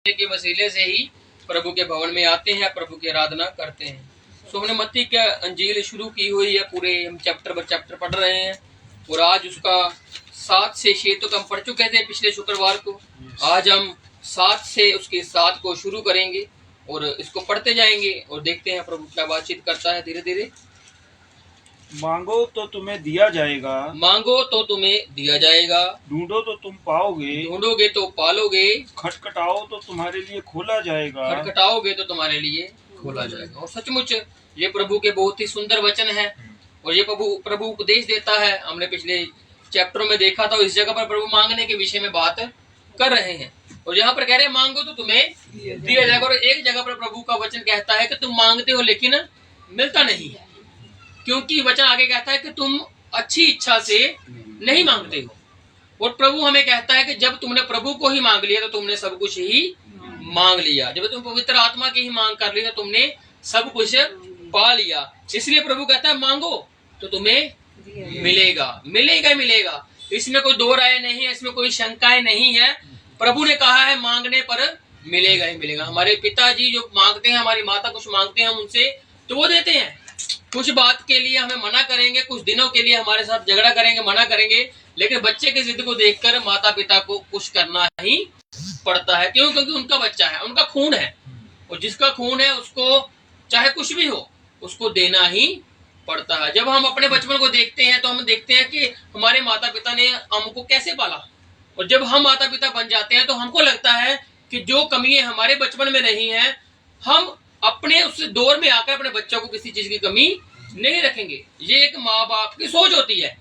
के वसीले से ही प्रभु के भवन में आते हैं, प्रभु की आराधना करते हैं। सो हमने मत्ती का अंजील शुरू की हुई है, पूरे हम चैप्टर बाय चैप्टर पढ़ रहे हैं और आज उसका 7 से 6 तो हम पढ़ चुके थे पिछले शुक्रवार को। आज हम 7 से उसके 7 को शुरू करेंगे और इसको पढ़ते जाएंगे और देखते हैं प्रभु क्या बातचीत करता है धीरे धीरे। मांगो तो तुम्हें दिया जाएगा, मांगो तो तुम्हें दिया जाएगा, ढूंढो तो तुम पाओगे, ढूंढोगे तो पालोगे, खटखटाओ तो तुम्हारे लिए खोला जाएगा, खटखटाओगे तो तुम्हारे लिए खोला जाएगा। और सचमुच ये प्रभु के बहुत ही सुंदर वचन है और ये प्रभु उपदेश देता है। हमने पिछले चैप्टर में देखा था, इस जगह पर प्रभु मांगने के विषय में बात कर रहे हैं और यहाँ पर कह रहे हैं मांगो तो तुम्हें दिया जाएगा। और एक जगह पर प्रभु का वचन कहता है कि तुम मांगते हो लेकिन मिलता नहीं है, क्योंकि वचन आगे कहता है कि तुम अच्छी इच्छा से नहीं मांगते हो। और प्रभु हमें कहता है कि जब तुमने प्रभु को ही मांग लिया तो तुमने सब कुछ ही मांग लिया। जब तुम पवित्र आत्मा की ही मांग कर ली तो तुमने सब कुछ पा लिया। इसलिए प्रभु कहता है मांगो तो तुम्हें मिलेगा, मिलेगा मिलेगा। इसमें कोई दो राय नहीं है, इसमें कोई शंकाएं नहीं है। प्रभु ने कहा है मांगने पर मिलेगा ही मिलेगा। हमारे पिताजी जो मांगते हैं, हमारी माता कुछ मांगते हैं हम उनसे तो वो देते हैं। कुछ बात के लिए हमें मना करेंगे, कुछ दिनों के लिए हमारे साथ झगड़ा करेंगे, मना करेंगे, लेकिन बच्चे की जिद को देखकर माता पिता को कुछ करना ही पड़ता है। क्यों? क्योंकि उनका बच्चा है, उनका खून है और जिसका खून है उसको चाहे कुछ भी हो उसको देना ही पड़ता है। जब हम अपने बचपन को देखते हैं तो हम देखते हैं कि हमारे माता पिता ने हमको कैसे पाला और जब हम माता पिता बन जाते हैं तो हमको लगता है कि जो कमियां हमारे बचपन में रही हैं हम अपने उस दौर में आकर अपने बच्चों को किसी चीज की कमी नहीं रखेंगे। ये एक माँ बाप की सोच होती है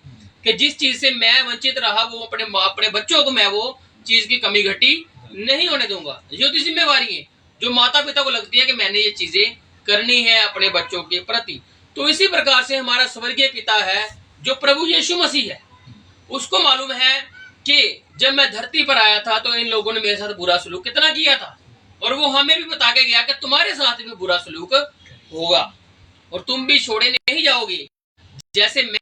कि जिस चीज से मैं वंचित रहा वो अपने बच्चों को मैं वो चीज की कमी घटी नहीं होने दूंगा। ये तो जिम्मेवारी है जो माता पिता को लगती है कि मैंने ये चीजें करनी है अपने बच्चों के प्रति। तो इसी प्रकार से हमारा स्वर्गीय पिता है जो प्रभु यीशु मसीह है, उसको मालूम है कि जब मैं धरती पर आया था तो इन लोगों ने मेरे साथ बुरा सलूक कितना किया था और वो हमें भी बता के गया कि तुम्हारे साथ भी बुरा सलूक होगा और तुम भी छोड़े नहीं जाओगे जैसे मैं।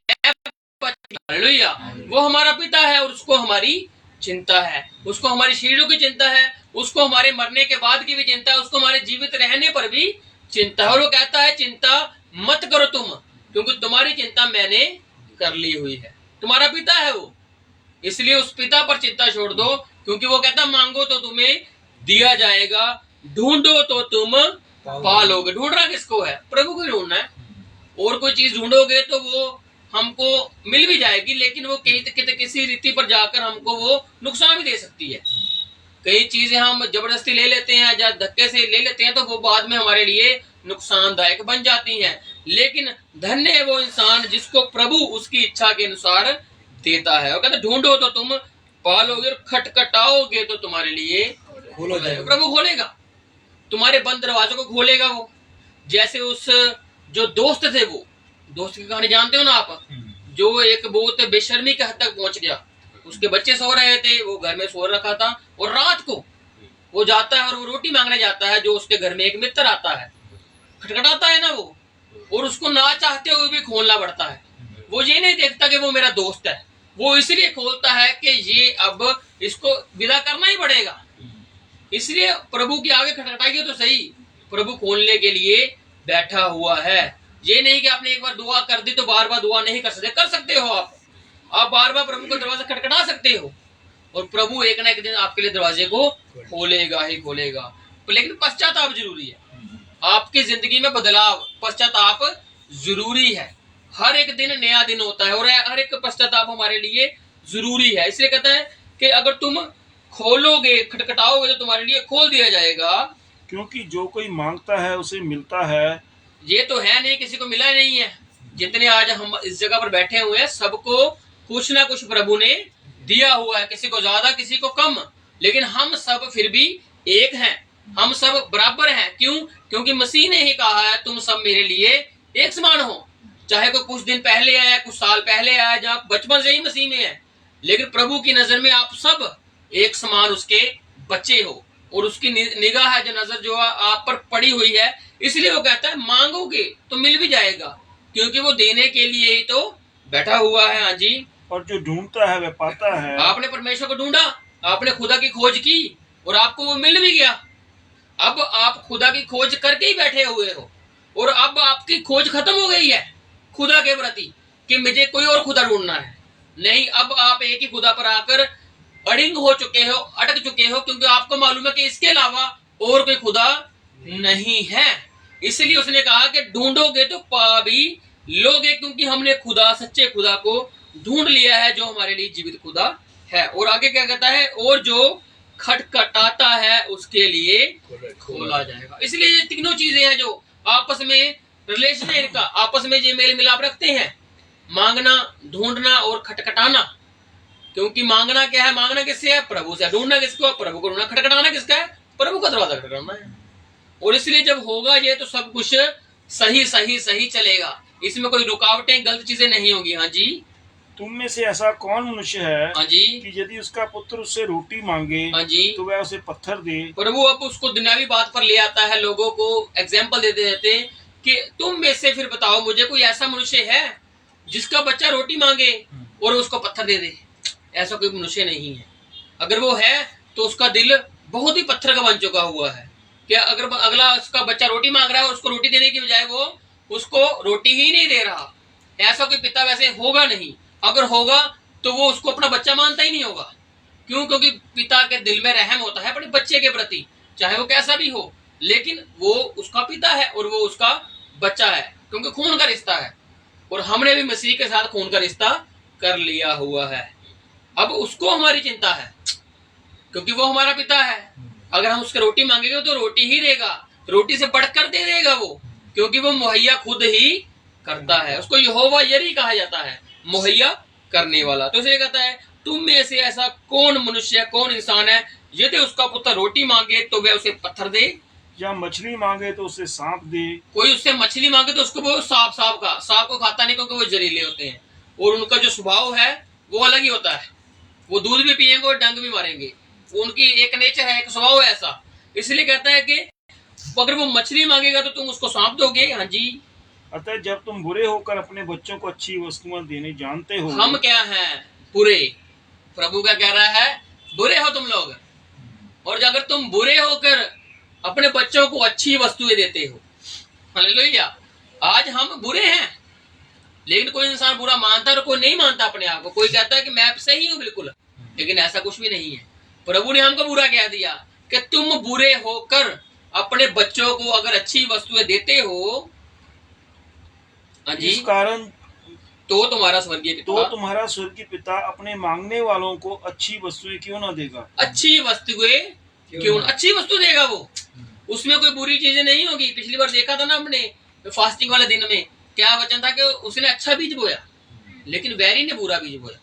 हालेलुया। वो हमारा पिता है और उसको हमारी चिंता है, उसको हमारी शरीरों की चिंता है, उसको हमारे मरने के बाद की भी चिंता है, उसको हमारे जीवित रहने पर भी चिंता है। और वो कहता है चिंता मत करो तुम, क्योंकि तुम्हारी चिंता मैंने कर ली हुई है। तुम्हारा पिता है वो, इसलिए उस पिता पर चिंता छोड़ दो, क्योंकि वो कहता मांगो तो तुम्हें दिया जाएगा, ढूंढो तो तुम पालोगे। ढूंढना किसको है? प्रभु को ढूंढना है। और कोई चीज ढूंढोगे तो वो हमको मिल भी जाएगी, लेकिन वो किसी रीति पर जाकर हमको वो नुकसान भी दे सकती है। कई चीजें हम जबरदस्ती ले लेते हैं या धक्के से ले लेते हैं तो वो बाद में हमारे लिए नुकसानदायक बन जाती हैं। लेकिन धन्य है वो इंसान जिसको प्रभु उसकी इच्छा के अनुसार देता है। और कहते ढूंढो तो तुम पालोगे और खटखटाओगे तो तुम्हारे लिए खोला जाएगा। प्रभु खोलेगा, तुम्हारे बंद दरवाजों को खोलेगा वो। जैसे उस जो दोस्त थे, वो दोस्त की कहानी जानते हो ना आप, जो एक बहुत बेशर्मी के हद तक पहुंच गया। उसके बच्चे सो रहे थे, वो घर में सो रखा था और रात को वो जाता है और वो रोटी मांगने जाता है। जो उसके घर में एक मित्र आता है, खटखटाता है ना वो, और उसको ना चाहते हुए भी खोलना पड़ता है। वो ये नहीं देखता कि वो मेरा दोस्त है, वो इसलिए खोलता है कि ये अब इसको विदा करना ही पड़ेगा। इसलिए प्रभु के आगे खटखटाइए तो सही, प्रभु खोलने के लिए बैठा हुआ है। ये नहीं कि आपने एक बार दुआ कर दी तो बार बार दुआ नहीं कर सकते। कर सकते हो आप बार बार प्रभु का दरवाजा खटखटा सकते हो और प्रभु एक ना एक दिन आपके लिए दरवाजे को खोलेगा ही खोलेगा। लेकिन पश्चाताप जरूरी है, आपकी जिंदगी में बदलाव, पश्चाताप जरूरी है। हर एक दिन नया दिन होता है और हर एक पश्चाताप हमारे लिए जरूरी है। इसलिए कहता है कि अगर तुम खोलोगे, खटखटाओगे तो तुम्हारे लिए खोल दिया जाएगा, क्योंकि जो कोई मांगता है उसे मिलता है। ये तो है नहीं किसी को मिला नहीं है। जितने आज हम इस जगह पर बैठे हुए हैं सबको कुछ ना कुछ प्रभु ने दिया हुआ है, किसी को ज्यादा किसी को कम, लेकिन हम सब फिर भी एक हैं, हम सब बराबर हैं। क्यों? क्योंकि मसीह ने ही कहा है तुम सब मेरे लिए एक समान हो। चाहे कोई कुछ दिन पहले आया, कुछ साल पहले आया, जहाँ बचपन से ही मसीह में है, लेकिन प्रभु की नजर में आप सब एक समान उसके बच्चे हो और उसकी निगाह है जो नजर जो आप पर पड़ी हुई है। इसलिए वो कहता है मांगोगे तो मिल भी जाएगा, क्योंकि वो देने के लिए ही तो बैठा हुआ है। हाँ जी। और जो ढूंढता है वह पाता है। आपने परमेश्वर को ढूंढा, आपने खुदा की खोज की और आपको वो मिल भी गया। अब आप खुदा की खोज करके ही बैठे हुए हो और अब आपकी खोज खत्म हो गई है खुदा के प्रति कि मुझे कोई और खुदा ढूंढना है। नहीं, अब आप एक ही खुदा पर आकर अड़िंग हो चुके हो, अटक चुके हो, क्योंकि आपको मालूम है कि इसके अलावा और कोई खुदा नहीं है। इसलिए उसने कहा कि ढूंढोगे तो पा भी लोगे, क्योंकि हमने खुदा, सच्चे खुदा को ढूंढ लिया है जो हमारे लिए जीवित खुदा है। और आगे क्या कहता है, और जो खटखटाता है उसके लिए खोला जाएगा। इसलिए ये तीनों चीजें हैं जो आपस में रिलेशन है, इनका आपस में ये मेल मिलाप रखते हैं, मांगना, ढूंढना और खटखटाना। क्योंकि मांगना क्या है, मांगना किससे है, प्रभु से। ढूंढना किसको है, प्रभु को ढूंढना। खटखटाना किसका है, प्रभु का दरवाजा खटखटाना है। और इसलिए जब होगा ये तो सब कुछ सही सही सही चलेगा, इसमें कोई रुकावटें, गलत चीजें नहीं होगी। हाँ जी, तुम में से ऐसा कौन मनुष्य है हाँ जी, कि यदि उसका पुत्र उससे रोटी मांगे हाँ जी, तो वह उसे पत्थर दे? प्रभु अब उसको दुनियावी बात पर ले आता है, लोगों को एग्जाम्पल देते रहते हैं कि तुम में से फिर बताओ मुझे कोई ऐसा मनुष्य है जिसका बच्चा रोटी मांगे और उसको पत्थर दे दे। ऐसा कोई मनुष्य नहीं है। अगर वो है तो उसका दिल बहुत ही पत्थर का बन चुका हुआ है कि अगर अगला उसका बच्चा रोटी मांग रहा है और उसको रोटी देने की बजाय वो उसको रोटी ही नहीं दे रहा, ऐसा कोई पिता वैसे होगा नहीं। अगर होगा तो वो उसको अपना बच्चा मानता ही नहीं होगा। क्यों? क्योंकि पिता के दिल में रहम होता है अपने बच्चे के प्रति, चाहे वो कैसा भी हो, लेकिन वो उसका पिता है और वो उसका बच्चा है, क्योंकि खून का रिश्ता है। और हमने भी मसीह के साथ खून का रिश्ता कर लिया हुआ है। अब उसको हमारी चिंता है क्योंकि वो हमारा पिता है। अगर हम उसके रोटी मांगेंगे तो रोटी ही देगा, रोटी से बढ़कर दे देगा वो, क्योंकि वो मुहैया खुद ही करता है। उसको यहोवा यरी कहा जाता है, मुहैया करने वाला। तो इसलिए कहता है तुम में से ऐसा कौन मनुष्य, कौन इंसान है, यदि उसका पुत्र रोटी मांगे तो वह उसे पत्थर दे, या मछली मांगे तो उसे सांप दे? कोई उससे मछली मांगे तो उसको वो सांप को खाता नहीं, क्योंकि वो जहरीले होते हैं और उनका जो स्वभाव है वो अलग ही होता है। वो दूध भी पिएंगे और डंग भी मारेंगे, उनकी एक नेचर है, एक स्वभाव है ऐसा। इसलिए कहता है कि अगर वो मछली मांगेगा तो तुम उसको सांप दोगे। हाँ जी, अतः जब तुम बुरे होकर अपने बच्चों को अच्छी वस्तुएं देने जानते हो। हम क्या हैं, बुरे। प्रभु का कह रहा है बुरे हो तुम लोग, और अगर तुम बुरे होकर अपने बच्चों को अच्छी वस्तुएं देते हो। हालेलुया। आज हम बुरे हैं, लेकिन कोई इंसान बुरा मानता है और कोई नहीं मानता अपने आप को। कोई कहता है कि मैं सही हूं बिल्कुल, लेकिन ऐसा कुछ भी नहीं है। प्रभु ने हमको बुरा कह दिया कि तुम बुरे होकर अपने बच्चों को अगर अच्छी वस्तुएं देते हो, इस कारण तो तुम्हारा स्वर्गीय पिता अपने मांगने वालों को अच्छी वस्तुएं क्यों ना देगा? अच्छी वस्तुएं क्यों अच्छी वस्तु देगा वो, उसमें कोई बुरी चीजें नहीं होगी। पिछली बार देखा था ना हमने फास्टिंग वाले दिन में, क्या वचन था कि उसने अच्छा बीज बोया लेकिन वैरी ने बुरा बीज बोया।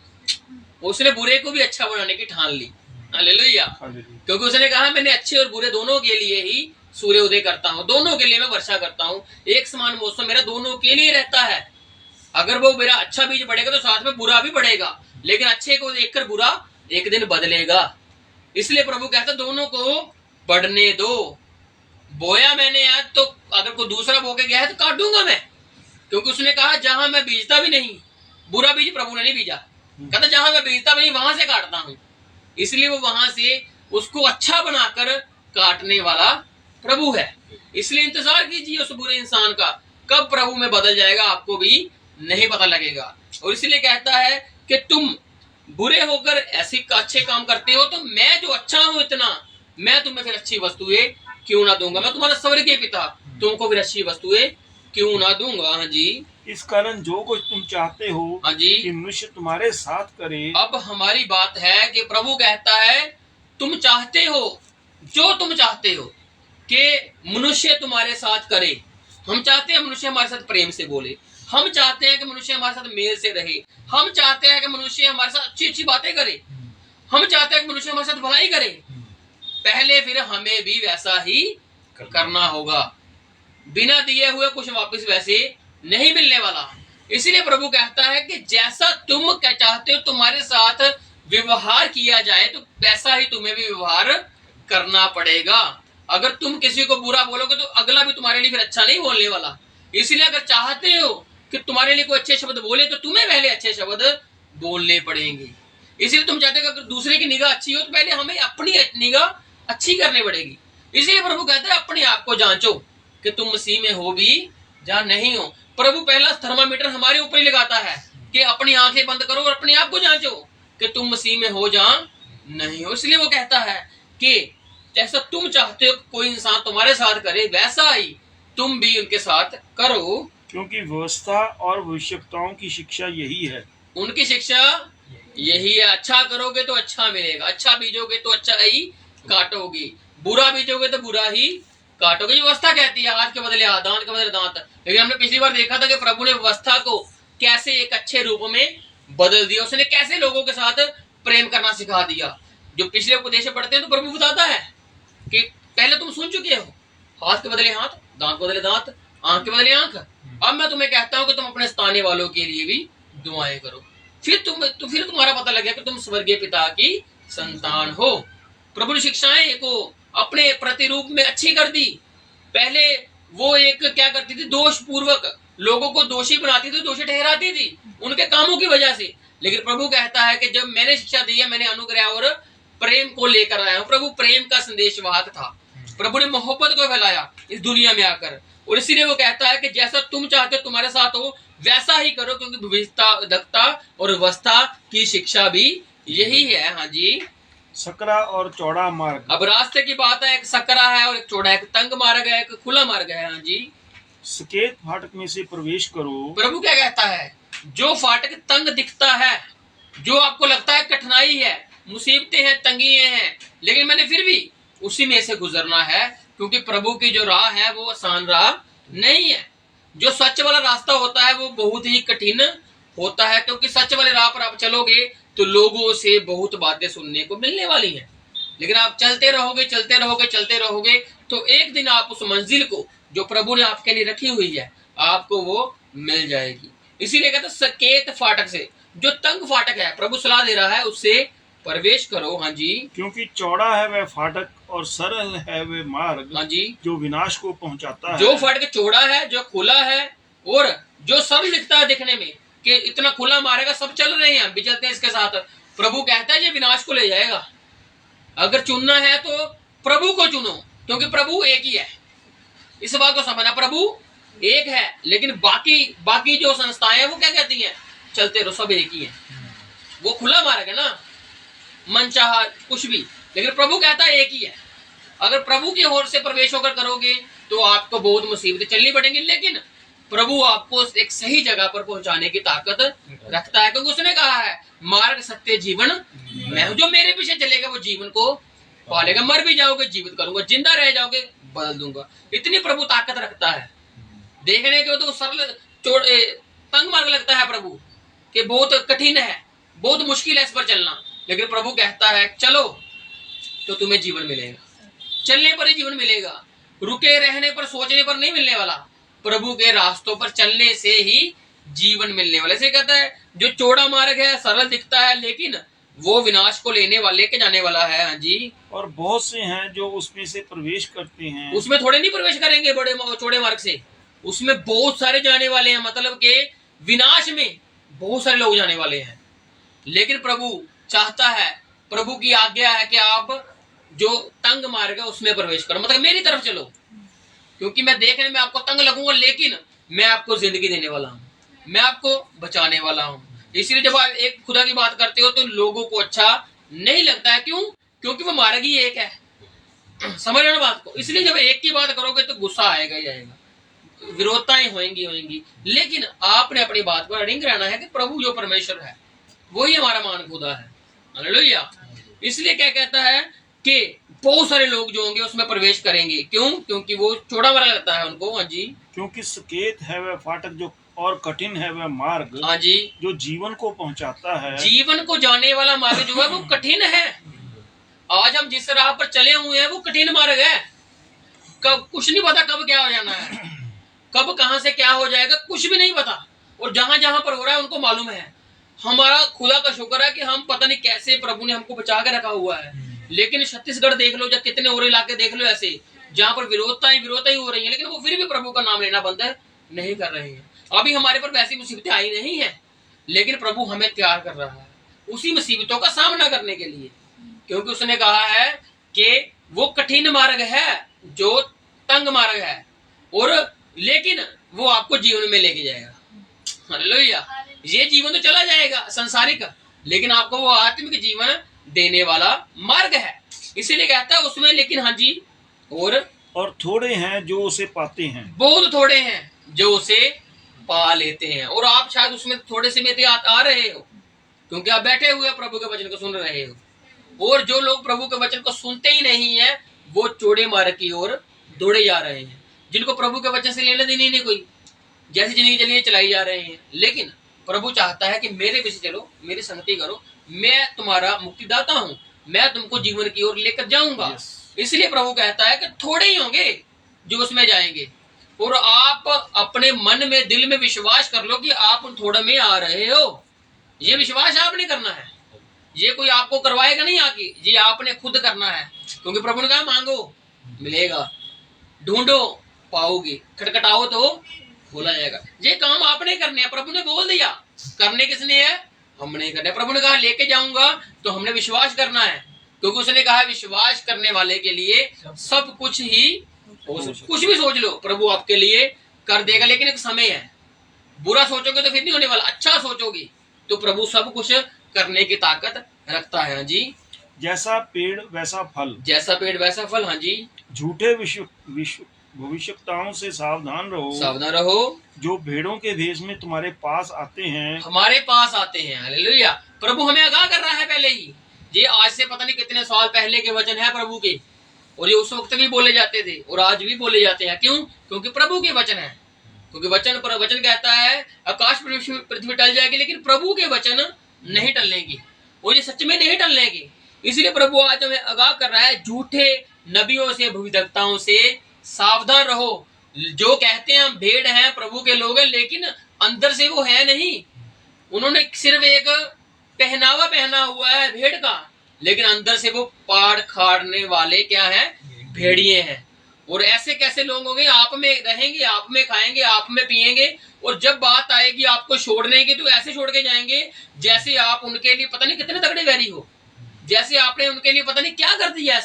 उसने बुरे को भी अच्छा बनाने की ठान ली। हालेलुया। क्योंकि उसने कहा मैंने अच्छे और बुरे दोनों के लिए ही सूर्य उदय करता हूँ, दोनों के लिए मैं वर्षा करता हूँ, एक समान मौसम मेरा दोनों के लिए रहता है। अगर वो मेरा अच्छा बीज बढ़ेगा तो साथ में बुरा भी बढ़ेगा, लेकिन अच्छे को देखकर बुरा एक दिन बदलेगा। इसलिए प्रभु कहता दोनों को बढ़ने दो। बोया मैंने आज, तो अगर कोई दूसरा बो के गया है तो काट दूंगा मैं, क्योंकि उसने कहा जहां मैं बीजता भी नहीं, बुरा बीज प्रभु ने नहीं बीजा, कहता जहां मैं बीजता भी नहीं वहां से काटता हूं। इसलिए वो वहां से उसको अच्छा बनाकर काटने वाला प्रभु है। इसलिए इंतजार कीजिए उस बुरे इंसान का, कब प्रभु में बदल जाएगा आपको भी नहीं पता लगेगा। और इसलिए कहता है कि तुम बुरे होकर ऐसे अच्छे काम करते हो, तो मैं जो अच्छा हूं इतना, मैं तुम्हें फिर अच्छी वस्तुएं क्यों ना दूंगा। मैं तुम्हारा स्वर्गीय पिता तुमको फिर अच्छी वस्तुएं क्यों ना दूंगा। हाँ जी, इस कारण जो कुछ तुम चाहते हो हाँ जी, कि मनुष्य तुम्हारे साथ करे। अब हमारी बात है कि प्रभु कहता है तुम चाहते हो, जो तुम चाहते हो कि मनुष्य तुम्हारे साथ करे। हम चाहते हैं मनुष्य हमारे साथ प्रेम से बोले, हम चाहते हैं कि मनुष्य हमारे साथ मेल से रहे, हम चाहते हैं कि मनुष्य हमारे साथ अच्छी अच्छी बातें करे, हम चाहते हैं कि मनुष्य हमारे साथ भलाई करे। पहले फिर हमें भी वैसा ही करना होगा। बिना दिए हुए कुछ वापस वैसे नहीं मिलने वाला। इसलिए प्रभु कहता है कि जैसा तुम क्या चाहते हो तुम्हारे साथ व्यवहार किया जाए, तो वैसा ही तुम्हें भी व्यवहार करना पड़ेगा। अगर तुम किसी को बुरा बोलोगे तो अगला भी तुम्हारे लिए फिर अच्छा नहीं बोलने वाला। इसलिए अगर चाहते हो कि तुम्हारे लिए कोई अच्छे शब्द बोले तो तुम्हें पहले अच्छे शब्द बोलने पड़ेंगे। इसलिए तुम चाहते हो कि अगर दूसरे की निगाह अच्छी हो तो पहले हमें अपनी निगाह अच्छी करनी पड़ेगी। इसीलिए प्रभु कहते हैं अपने आप को जांचो कि तुम मसीह में हो भी या नहीं हो। प्रभु पहला थर्मामीटर हमारे ऊपर ही लगाता है कि अपनी आंखें बंद करो और अपने आप को जांचो कि तुम मसीह में हो या नहीं हो। इसलिए वो कहता है कि जैसा तुम चाहते हो कोई इंसान तुम्हारे साथ करे, वैसा ही तुम भी उनके साथ करो, क्योंकि व्यवस्था और भविष्यवक्ताओं की शिक्षा यही है। उनकी शिक्षा यही है। अच्छा करोगे तो अच्छा मिलेगा, अच्छा बीजोगे तो अच्छा ही काटोगे, बुरा बीजोगे तो बुरा ही काटोगे। ये व्यवस्था कहती है हाथ के बदले हाथ, दांत के बदले दांत। लेकिन हमने पिछली बार देखा था कि प्रभु ने व्यवस्था को कैसे एक अच्छे रूप में बदल दिया, उसने कैसे लोगों के साथ प्रेम करना सिखा दिया। जो पिछले उपदेश पढ़ते हैं तो प्रभु बताता है कि पहले तुम सुन चुके हो, हाथ के बदले हाथ, दांत के बदले दांत, आंख के बदले आंख। अब मैं तुम्हें कहता हूं कि तुम अपने स्थानीय वालों के लिए भी दुआएं करो, फिर तुम्हारा पता लग गया कि तुम स्वर्गीय पिता की संतान हो। प्रभु ने शिक्षाएं को अपने प्रतिरूप में अच्छी कर दी। पहले वो एक क्या करती थी, दोष पूर्वक लोगों को दोषी बनाती थी, दोषी ठहराती थी उनके कामों की वजह से। लेकिन प्रभु कहता है कि जब मैंने शिक्षा दी है, मैंने अनुग्रह और प्रेम को लेकर आया हूं। प्रभु प्रेम का संदेशवाहक था, प्रभु ने मोहब्बत को फैलाया इस दुनिया में आकर। और इसीलिए वो कहता है कि जैसा तुम चाहते हो तुम्हारे साथ हो, वैसा ही करो, क्योंकि भविष्यवक्ता और व्यवस्था की शिक्षा भी यही है। हाँ जी, सकरा और चौड़ा मार्ग। अब रास्ते की बात है, एक सकरा है और एक चौड़ा है, एक तंग मार्ग है, एक खुला मार्ग है। हाँ जी, सकेत फाटक में से प्रवेश करो। प्रभु क्या कहता है, जो फाटक तंग दिखता है, जो आपको लगता है कठिनाई है, मुसीबतें हैं, तंगियां हैं, लेकिन मैंने फिर भी उसी में से गुजरना है, क्योंकि प्रभु की जो राह है वो आसान राह नहीं है। जो सच वाला रास्ता होता है वो बहुत ही कठिन होता है, क्योंकि सच वाले राह पर आप चलोगे तो लोगों से बहुत बातें सुनने को मिलने वाली हैं। लेकिन आप चलते रहोगे चलते रहोगे चलते रहोगे तो एक दिन आप उस मंजिल को जो प्रभु ने आपके लिए रखी हुई है, आपको वो मिल जाएगी। इसीलिए कहते सकेत फाटक से, जो तंग फाटक है, प्रभु सलाह दे रहा है उससे प्रवेश करो। हाँ जी, क्योंकि चौड़ा है वह फाटक और सरल है वह मार्ग, हाँ जी, जो विनाश को पहुंचाता है। जो फाटक चौड़ा है, जो खुला है, और जो सरल दिखता है दिखने में कि इतना खुला मारेगा, सब चल रहे हैं, हम भी चलते हैं इसके साथ। प्रभु कहता है ये विनाश को ले जाएगा। अगर चुनना है तो प्रभु को चुनो, क्योंकि प्रभु एक ही है। इस बात को समझना, प्रभु एक है, लेकिन बाकी जो संस्थाएं हैं वो क्या कहती हैं, चलते रहो, सब एक ही है। वो खुला मार्ग है ना, मन चाहा कुछ भी, लेकिन प्रभु कहता है एक ही है। अगर प्रभु की ओर से प्रवेश होकर करोगे तो आपको बहुत मुसीबतें चलनी पड़ेंगी, लेकिन प्रभु आपको एक सही जगह पर पहुंचाने की ताकत रखता है, क्योंकि उसने कहा है मार्ग सत्य जीवन मैं हूं, जो मेरे पीछे चलेगा वो जीवन को पालेगा। मर भी जाओगे जीवित करूंगा, जिंदा रह जाओगे बदल दूंगा। इतनी प्रभु ताकत रखता है। देखने के तो सरल तंग मार्ग लगता है प्रभु कि बहुत कठिन है, बहुत मुश्किल है इस पर चलना, लेकिन प्रभु कहता है चलो तो तुम्हें जीवन मिलेगा, चलने पर ही जीवन मिलेगा, रुके रहने पर सोचने पर नहीं मिलने वाला, प्रभु के रास्तों पर चलने से ही जीवन मिलने वाला। इसे कहता है जो चौड़ा मार्ग है, सरल दिखता है, लेकिन वो विनाश को लेके जाने वाला है। हाँ जी, और बहुत से हैं जो उसमें से प्रवेश करते हैं। उसमें थोड़े नहीं प्रवेश करेंगे बड़े चौड़े मार्ग से, उसमें बहुत सारे जाने वाले हैं, मतलब के विनाश में बहुत सारे लोग जाने वाले हैं। लेकिन प्रभु चाहता है, प्रभु की आज्ञा है कि आप जो तंग मार्ग है उसमें प्रवेश करो, मतलब मेरी तरफ चलो, क्योंकि मैं देखने में आपको तंग लगूंगा, लेकिन मैं आपको जिंदगी देने वाला हूँ, मैं आपको बचाने वाला हूँ। इसलिए जब आप एक खुदा की बात करते हो तो लोगों को अच्छा नहीं लगता है। क्यों? क्योंकि वो मार्ग ही एक है। समझ रहे हो बात को? इसलिए जब एक की बात करोगे तो गुस्सा आएगा ही आएगा, विरोधताएं होंगी, लेकिन आपने अपनी बात पर अड़िग रहना है कि प्रभु जो परमेश्वर है वही हमारा मान खुदा है। हालेलुया। इसलिए क्या कहता है कि बहुत सारे लोग जो होंगे उसमें प्रवेश करेंगे। क्यों? क्योंकि वो चौड़ा मार्ग लगता है उनको। हाँ जी, क्योंकि सकेत है वह फाटक जो और कठिन है वह मार्ग, हाँ जी, जो जीवन को पहुंचाता है। जीवन को जाने वाला मार्ग जो है वो कठिन है। आज हम जिस राह पर चले हुए हैं वो कठिन मार्ग है। कब कुछ नहीं पता, कब क्या हो जाना है, कब कहां से क्या हो जाएगा, कुछ भी नहीं पता। और जहां जहां पर हो रहा है उनको मालूम है। हमारा खुदा का शुक्र है कि हम पता नहीं कैसे प्रभु ने हमको बचा के रखा हुआ है। लेकिन छत्तीसगढ़ देख लो या कितने और इलाके देख लो ऐसे जहां पर विरोधता ही हो रही है, लेकिन वो फिर भी प्रभु का नाम लेना बंद नहीं कर रहे हैं। अभी हमारे पर वैसी मुसीबतें आई नहीं है, लेकिन प्रभु हमें तैयार कर रहा है उसी मुसीबतों का सामना करने के लिए, क्योंकि उसने कहा है कि वो कठिन मार्ग है, जो तंग मार्ग है, और लेकिन वो आपको जीवन में लेके जाएगा। हालेलुया। ये जीवन तो चला जाएगा संसारिक, लेकिन आपको वो आत्मिक जीवन देने वाला मार्ग है। इसीलिए कहता है उसमें, लेकिन हाँ जी, और थोड़े हैं जो उसे पाते हैं, बहुत थोड़े हैं जो उसे पा लेते हैं। और आप शायद उसमें थोड़े से में आ रहे हो, क्योंकि आप बैठे हुए प्रभु के वचन को सुन रहे हो। और जो लोग प्रभु के वचन को सुनते ही नहीं है, वो चौड़े मार्ग की ओर दौड़े जा रहे हैं, जिनको प्रभु के वचन से लेना देना ही नहीं कोई, जैसी जिंदगी चलिए चलाई जा रहे हैं। लेकिन प्रभु चाहता है कि मेरे पीछे चलो, मेरी संगति करो, मैं तुम्हारा मुक्तिदाता हूँ, मैं तुमको जीवन की ओर लेकर जाऊंगा। इसलिए प्रभु कहता है कि थोड़े ही होंगे जो उसमें जाएंगे। और आप अपने मन में, दिल में विश्वास कर लो कि आप उन थोड़े में आ रहे हो। ये विश्वास आपने करना है, ये कोई आपको करवाएगा नहीं आके, ये आपने खुद करना है। क्योंकि प्रभु ने कहा मांगो मिलेगा, ढूंढो पाओगे, खटखटाओ तो खोला जाएगा। ये काम आपने करने हैं, प्रभु ने बोल दिया। करने किसने है? हमने करना है। प्रभु ने कहा लेके जाऊंगा, तो हमने विश्वास करना है, क्योंकि उसने कहा विश्वास करने वाले के लिए सब कुछ ही कुछ भी सोच लो प्रभु आपके लिए कर देगा। लेकिन एक समय है, बुरा सोचोगे तो फिर नहीं होने वाला, अच्छा सोचोगे तो प्रभु सब कुछ करने की ताकत रखता है। हाँ जी, जैसा पेड़ वैसा फल, जैसा पेड़ वैसा फल। हाँ जी, झूठे भविष्यवक्ताओं से सावधान रहो, सावधान रहो, जो भेड़ों के भेष में तुम्हारे पास आते हैं, हमारे पास आते हैं। हालेलुया। प्रभु हमें आगाह कर रहा है पहले ही। ये आज से पता नहीं कितने साल पहले के वचन है प्रभु के, और ये उस वक्त भी बोले जाते थे और आज भी बोले जाते हैं। क्यों? क्योंकि प्रभु के वचन है। क्योंकि वचन कहता है आकाश पृथ्वी टल जाएगी, लेकिन प्रभु के वचन नहीं टलने की, और ये सच में नहीं टलने की। इसलिए प्रभु आज हमें आगाह कर रहा है, झूठे नबियों से, भविष्यवक्ताओं से सावधान रहो, जो कहते हैं हम भेड़ हैं, प्रभु के लोग हैं, लेकिन अंदर से वो है नहीं। उन्होंने सिर्फ एक पहनावा पहना हुआ है भेड़ का, लेकिन अंदर से वो पाड़ खाड़ने वाले क्या हैं? भेड़िए हैं। और ऐसे कैसे लोग होंगे? आप में रहेंगे, आप में खाएंगे, आप में पिएंगे, और जब बात आएगी आपको छोड़ने की तो ऐसे छोड़ के जाएंगे जैसे आप उनके लिए पता नहीं कितने तगड़े वैरी हो, जैसे आपने उनके लिए पता नहीं क्या कर दिया।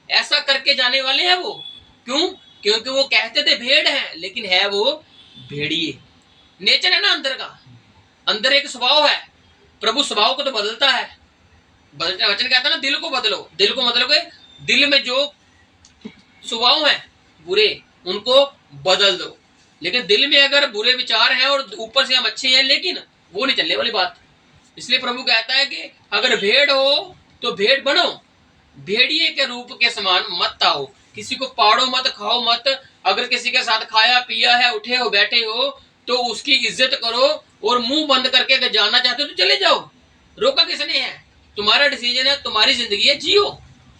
ऐसा करके जाने वाले हैं वो। क्यों? क्योंकि वो कहते थे भेड़ है, लेकिन है वो भेड़िए। नेचर है ना अंदर का, अंदर एक स्वभाव है। प्रभु स्वभाव को तो बदलता है। वचन कहता है ना, दिल को बदलो। दिल को मतलब दिल में जो स्वभाव है बुरे, उनको बदल दो। लेकिन दिल में अगर बुरे विचार हैं और ऊपर से हम अच्छे हैं, लेकिन वो नहीं चलने वाली बात। इसलिए प्रभु कहता है कि अगर भेड़ हो तो भेड़ बनो, भेड़िए के रूप के समान मत आओ। किसी को पाड़ो मत, खाओ मत। अगर किसी के साथ खाया पिया है, उठे हो बैठे हो, तो उसकी इज्जत करो, और मुंह बंद करके अगर जाना चाहते हो तो चले जाओ। रोका किसने है? तुम्हारा डिसीजन है, तुम्हारी जिंदगी है, जियो।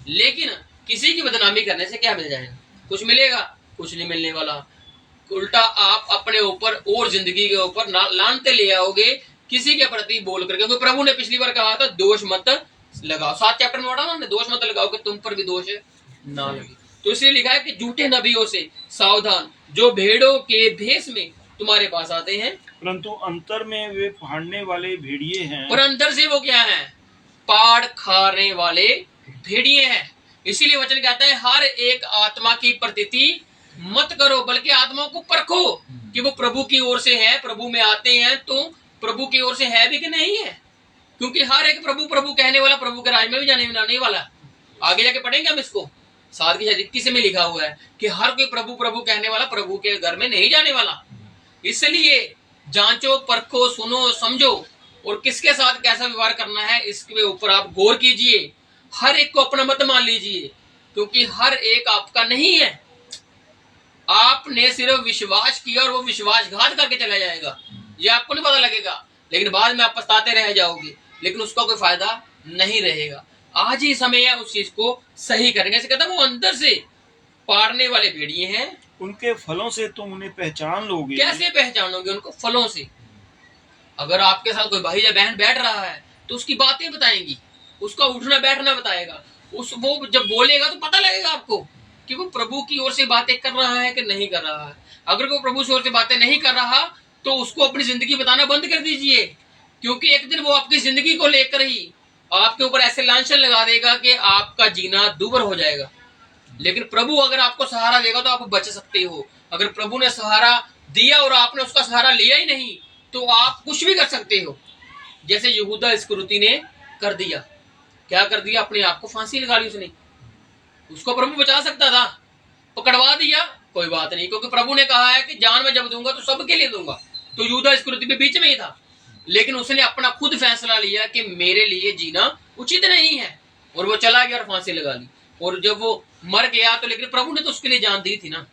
लेकिन किसी की बदनामी करने से क्या मिल जाएगा? कुछ मिलेगा? कुछ नहीं मिलने वाला। उल्टा आप अपने ऊपर और जिंदगी के ऊपर लानते ले आओगे किसी के प्रति बोल करके। क्योंकि प्रभु ने पिछली बार कहा था दोष मत लगाओ, 7 चैप्टर में पढ़ा ना, दोष मत लगाओ कि तुम पर भी दोष ना लगे। तो इसलिए लिखा है कि झूठे नबियों से सावधान, जो भेड़ों के भेष में तुम्हारे पास आते हैं, परंतु अंतर में वे फाड़ने वाले भेड़िए हैं। पर अंदर से वो क्या है? पाड़ खाने वाले भेड़िए हैं। इसीलिए वचन कहता है हर एक आत्मा की प्रतीति मत करो, बल्कि आत्मा को परखो कि वो प्रभु की ओर से है। प्रभु में आते हैं तो प्रभु की ओर से है भी कि नहीं है। क्योंकि हर एक प्रभु प्रभु कहने वाला प्रभु के राज में भी जाने वाला। आगे जाके पढ़ेंगे हम इसको, 7 की 21 में लिखा हुआ है कि हर कोई प्रभु प्रभु कहने वाला प्रभु के घर में नहीं जाने वाला। इसलिए जांचो, परखो, सुनो, समझो, और किसके साथ कैसा व्यवहार करना है इसके ऊपर आप गौर कीजिए। हर एक को अपना मत मान लीजिए, क्योंकि हर एक आपका नहीं है। आपने सिर्फ विश्वास किया और वो विश्वासघात करके चला जाएगा, ये आपको नहीं पता लगेगा, लेकिन बाद में आप पछताते रह जाओगे, लेकिन उसका कोई फायदा नहीं रहेगा। आज ही समय है उस चीज को सही करेंगे। ऐसे कहता है वो अंदर से पाड़ने वाले भेड़िए हैं, उनके फलों से तुम उन्हें पहचान लोगे। कैसे पहचानोगे? उनको फलों से। अगर आपके साथ कोई भाई या बहन बैठ रहा है तो उसकी बातें बताएंगी, उसका उठना बैठना बताएगा। वो जब बोलेगा तो पता लगेगा आपको कि वो प्रभु की ओर से बातें कर रहा है कि नहीं कर रहा है। अगर वो प्रभु की ओर से बातें नहीं कर रहा तो उसको अपनी जिंदगी बताना बंद कर दीजिए, क्योंकि एक दिन वो आपकी जिंदगी को लेकर ही आपके ऊपर ऐसे लांछन लगा देगा कि आपका जीना दूभर हो जाएगा। लेकिन प्रभु अगर आपको सहारा देगा तो आप बच सकते हो। अगर प्रभु ने सहारा दिया और आपने उसका सहारा लिया ही नहीं तो आप कुछ भी कर सकते हो। जैसे यहूदा इस्करियोती ने कर दिया, क्या कर दिया, अपने आप को फांसी लगा ली उसने। उसको प्रभु बचा सकता था, पकड़वा दिया, कोई बात नहीं, क्योंकि प्रभु ने कहा है कि जान मैं जब दूंगा तो सबके लिए दूंगा। तो यहूदा इस्करियोती भी बीच में ही था, लेकिन उसने अपना खुद फैसला लिया कि मेरे लिए जीना उचित नहीं है, और वो चला गया और फांसी लगा ली। और जब वो मर गया तो लेकिन प्रभु ने तो उसके लिए जान दी थी ना।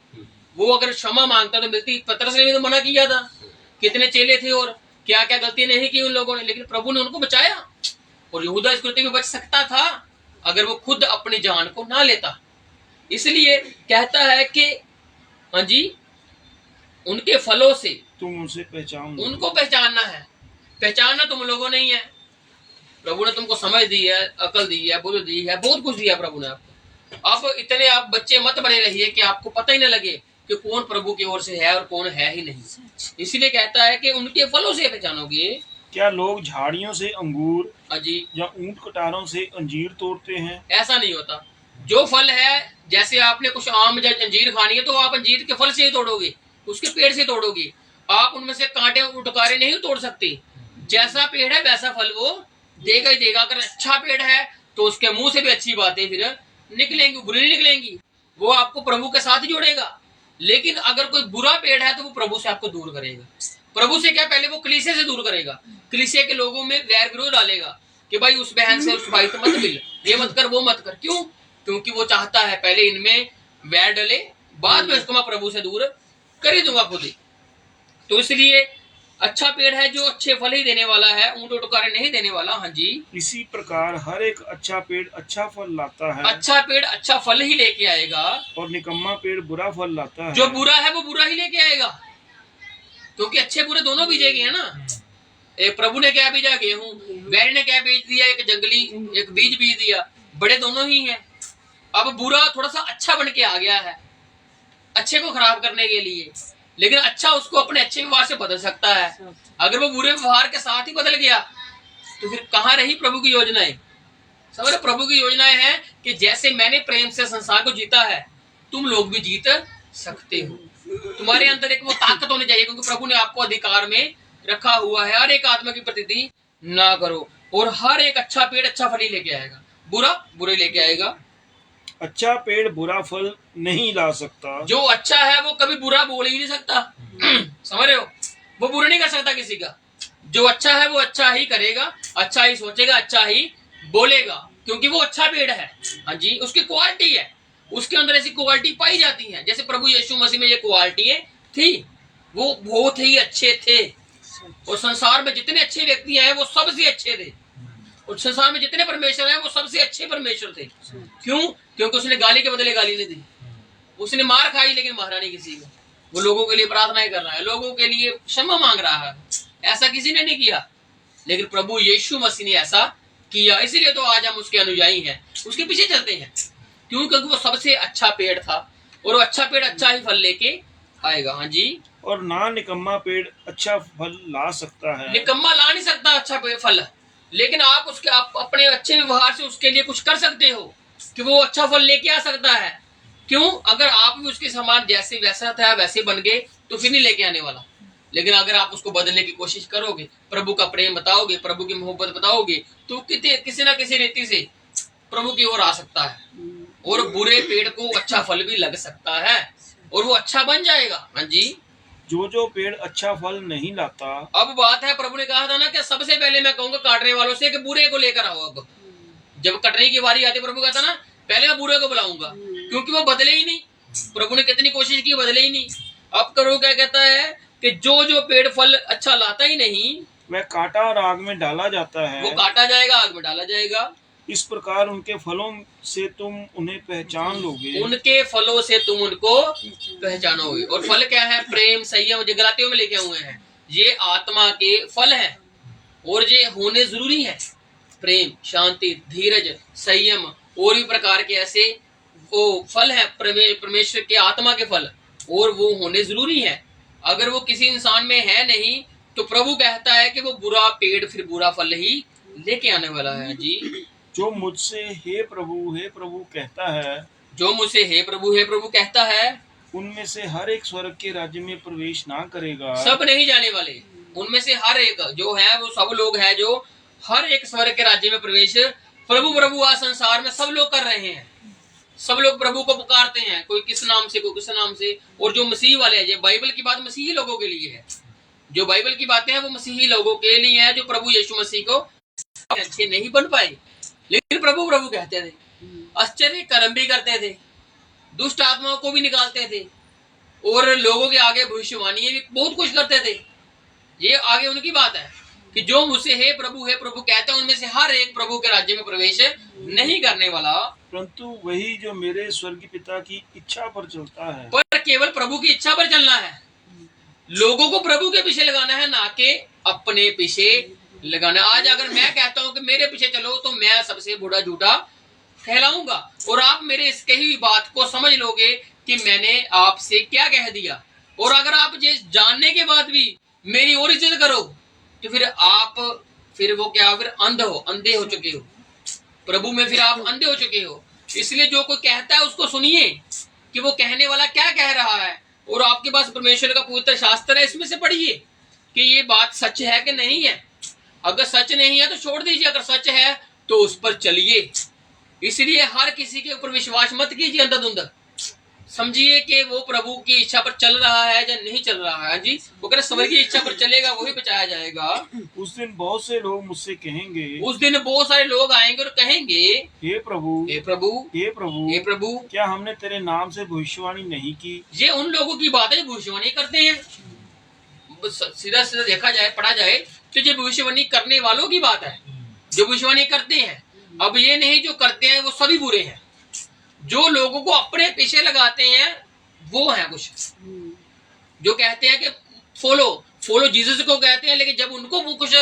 वो अगर क्षमा मांगता तो मिलती। पतरस ने भी तो मना किया था, कितने चेले थे और क्या क्या गलती नहीं की उन लोगों ने, लेकिन प्रभु ने उनको बचाया। और यहूदा इस्करियोती भी बच सकता था अगर वो खुद अपनी जान को ना लेता। इसलिए कहता है कि हाँ जी, उनके फलों से तुम उनसे पहचान लो। उनको पहचानना है। पहचानना तुम लोगों नहीं है, प्रभु ने तुमको समझ दी है, अकल दी है, बुद्धि दी है, बहुत कुछ दिया प्रभु ने आपको। अब इतने आप बच्चे मत बने रहिए कि आपको पता ही न लगे कि कौन प्रभु की ओर से है और कौन है ही नहीं। इसीलिए कहता है कि उनके फलों से पहचानोगे। क्या लोग झाड़ियों से अंगूर अजी या ऊंट कटारों से अंजीर तोड़ते हैं? ऐसा नहीं होता। जो फल है, जैसे आपने कुछ आम या अंजीर खानी है तो आप अंजीर के फल से ही तोड़ोगे, उसके पेड़ से तोड़ोगे। आप उनमें से कांटे उटकारे नहीं तोड़ सकते। जैसा पेड़ है वैसा फल वो देगा ही देगा। अगर अच्छा पेड़ है तो उसके मुंह से भी अच्छी बातें फिर निकलेंगी, बुरी नहीं निकलेंगी, वो आपको प्रभु के साथ जोड़ेगा। लेकिन अगर कोई बुरा पेड़ है तो वो प्रभु से आपको दूर करेगा। प्रभु से क्या, पहले वो कलीसिया से दूर करेगा, कलीसिया के लोगों में वैर विरोध डालेगा कि भाई उस बहन से उस भाई से मत मिल, ये मत कर, वो मत कर। क्यों? क्योंकि वो चाहता है पहले इनमें वैर डले, बाद में उसको मैं प्रभु से दूर कर ही दूंगा खुद ही। तो इसलिए अच्छा पेड़ है जो अच्छे फल ही देने वाला है, ऊंट उटकारे नहीं देने वाला। हाँ जी, इसी प्रकार हर एक अच्छा पेड़ अच्छा फल लाता है, अच्छा पेड़ अच्छा फल ही लेके आएगा, और निकम्मा पेड़ बुरा फल लाता है। जो बुरा है वो बुरा ही लेके आएगा, क्योंकि अच्छे बुरे दोनों बीजेंगे है ना। एक प्रभु ने क्या बीजा, गेहूं, वैर ने क्या बीज दिया, एक जंगली एक बीज बीज दिया, बड़े दोनों ही हैं। अब बुरा थोड़ा सा अच्छा बन के आ गया है अच्छे को खराब करने के लिए, लेकिन अच्छा उसको अपने अच्छे व्यवहार से बदल सकता है। अगर वो बुरे व्यवहार के साथ ही बदल गया तो फिर कहाँ रही प्रभु की योजनाएं। समझ, प्रभु की योजनाएं हैं कि जैसे मैंने प्रेम से संसार को जीता है तुम लोग भी जीत सकते हो। तुम्हारे अंदर एक वो ताकत होनी चाहिए, क्योंकि प्रभु ने आपको अधिकार में रखा हुआ है। हर एक आत्मा की प्रतीति ना करो, और हर एक अच्छा पेड़ अच्छा फल ही लेके आएगा, बुरा बुरे लेके आएगा। अच्छा पेड़ बुरा फल नहीं ला सकता। जो अच्छा है वो कभी बुरा बोल ही नहीं सकता। समझ रहे हो, वो बुरा नहीं कर सकता किसी का। जो अच्छा है वो अच्छा ही करेगा, अच्छा ही सोचेगा, अच्छा ही बोलेगा, क्योंकि वो अच्छा पेड़ है। हाँ जी, उसकी क्वालिटी है, उसके अंदर ऐसी क्वालिटी पाई जाती है। जैसे प्रभु यीशु मसीह में ये क्वालिटी थी, वो बहुत ही अच्छे थे, और संसार में जितने अच्छे व्यक्ति हैं वो सबसे अच्छे थे, और संसार में जितने परमेश्वर हैं वो सबसे अच्छे परमेश्वर थे। क्यों? क्योंकि उसने गाली के बदले गाली नहीं दी, उसने मार खाई लेकिन मारा नहीं किसी को। वो लोगों के लिए प्रार्थनाएं कर रहा है, लोगों के लिए क्षमा मांग रहा है, ऐसा किसी ने नहीं किया, लेकिन प्रभु यीशु मसीह ने ऐसा किया। इसीलिए तो आज हम उसके अनुयायी हैं, उसके पीछे चलते हैं। क्यों? क्योंकि वो सबसे अच्छा पेड़ था, और वो अच्छा पेड़ अच्छा ही फल लेके आएगा। हाँ जी, और ना निकम्मा पेड़ अच्छा फल ला सकता है। निकम्मा ला नहीं सकता अच्छा फल, लेकिन आप उसके आप अपने अच्छे व्यवहार से उसके लिए कुछ कर सकते हो कि वो अच्छा फल लेके आ सकता है। क्यों? अगर आप भी उसके समान जैसे वैसा था वैसे बन गए तो फिर नहीं लेके आने वाला। लेकिन अगर आप उसको बदलने की कोशिश करोगे, प्रभु का प्रेम बताओगे, प्रभु की मोहब्बत बताओगे, तो किसी ना किसी रीति से प्रभु की ओर आ सकता है, और बुरे पेड़ को अच्छा फल भी लग सकता है, और वो अच्छा बन जाएगा। हाँ जी, जो पेड़ अच्छा फल नहीं लाता। अब बात है, प्रभु ने कहा था ना कि सबसे पहले मैं कहूंगा काटने वालों से कि बुरे को लेकर आओ। अब जब कटने की बारी आती, प्रभु कहता ना पहले मैं बुरे को बुलाऊंगा, क्योंकि वो बदले ही नहीं। प्रभु ने कितनी कोशिश की, बदले ही नहीं। अब करो क्या कहता है कि जो पेड़ फल अच्छा लाता ही नहीं वह काटा और आग में डाला जाता है। वो काटा जाएगा, आग में डाला जाएगा। इस प्रकार उनके फलों से तुम उन्हें पहचान लोगे। उनके फलों से तुम उनको पहचानोगे। और फल क्या है? प्रेम, संयम, जो गलातियों में लेके हुए हैं, ये आत्मा के फल हैं, और ये होने जरूरी है। प्रेम, शांति, धीरज, संयम, और भी प्रकार के ऐसे वो फल है परमेश्वर के आत्मा के फल, और वो होने जरूरी है। अगर वो किसी इंसान में है नहीं तो प्रभु कहता है कि वो बुरा पेड़ फिर बुरा फल ही लेके आने वाला है। जी, जो मुझसे हे प्रभु कहता है जो मुझसे हे प्रभु कहता है, उनमें से हर एक स्वर्ग के राज्य में प्रवेश ना करेगा। सब नहीं जाने वाले, उनमें से हर एक जो है वो सब लोग हैं जो हर एक स्वर्ग के राज्य में प्रवेश प्रभु आज संसार में सब लोग कर रहे हैं। सब लोग प्रभु को पुकारते हैं, कोई किस नाम से, कोई किस नाम से। और जो मसीह वाले हैं, ये बाइबल की बात मसीही लोगों के लिए है। जो बाइबल की बातें हैं वो मसीही लोगों के लिए है, जो प्रभु यीशु मसीह को अच्छे नहीं बन पाए, लेकिन प्रभु कहते थे, आश्चर्य कर्म भी करते थे, दुष्ट आत्माओं को भी निकालते थे, और लोगों के आगे भविष्यवाणी भी बहुत कुछ करते थे। ये आगे उनकी बात है कि जो मुझसे हे प्रभु कहते हैं, उनमें से हर एक प्रभु के राज्य में प्रवेश नहीं करने वाला, परंतु वही जो मेरे स्वर्गीय पिता की इच्छा पर चलता है। पर केवल प्रभु की इच्छा पर चलना है। लोगों को प्रभु के पीछे लगाना है, ना कि अपने पीछे लगाना। आज अगर मैं कहता हूं कि मेरे पीछे चलो, तो मैं सबसे बड़ा झूठा कहलाऊंगा, और आप मेरे इस कही हुई बात को समझ लोगे कि मैंने आपसे क्या कह दिया। और अगर आप ये जानने के बाद भी मेरी और इज्जत करो, तो फिर वो क्या, फिर अंधे हो चुके हो प्रभु में, फिर आप अंधे हो चुके हो। इसलिए जो कोई कहता है उसको सुनिए कि वो कहने वाला क्या कह रहा है, और आपके पास परमेश्वर का पवित्र शास्त्र है, इसमें से पढ़िए कि ये बात सच है कि नहीं है। अगर सच नहीं है तो छोड़ दीजिए, अगर सच है तो उस पर चलिए। इसलिए हर किसी के ऊपर विश्वास मत कीजिए अंधाधुंध। समझिए कि वो प्रभु की इच्छा पर चल रहा है या नहीं चल रहा है। जी, वो कह स्वर्ग की इच्छा पर चलेगा, वही बचाया जाएगा। उस दिन बहुत से लोग मुझसे कहेंगे, उस दिन बहुत सारे लोग आएंगे और कहेंगे, हे प्रभु, हे प्रभु, हे प्रभु, हे प्रभु, क्या हमने तेरे नाम से भविष्यवाणी नहीं की। ये उन लोगों की बात है जो भविष्यवाणी करते हैं। सीधा सीधा देखा जाए, पढ़ा जाए तो ये भविष्यवाणी करने वालों की बात है, जो भविष्यवाणी करते हैं। अब ये नहीं जो करते हैं वो सभी बुरे हैं। जो लोगों को अपने पीछे लगाते हैं वो है कुछ, जो कहते हैं कि फॉलो जीसस को कहते हैं, लेकिन जब उनको वो कुछ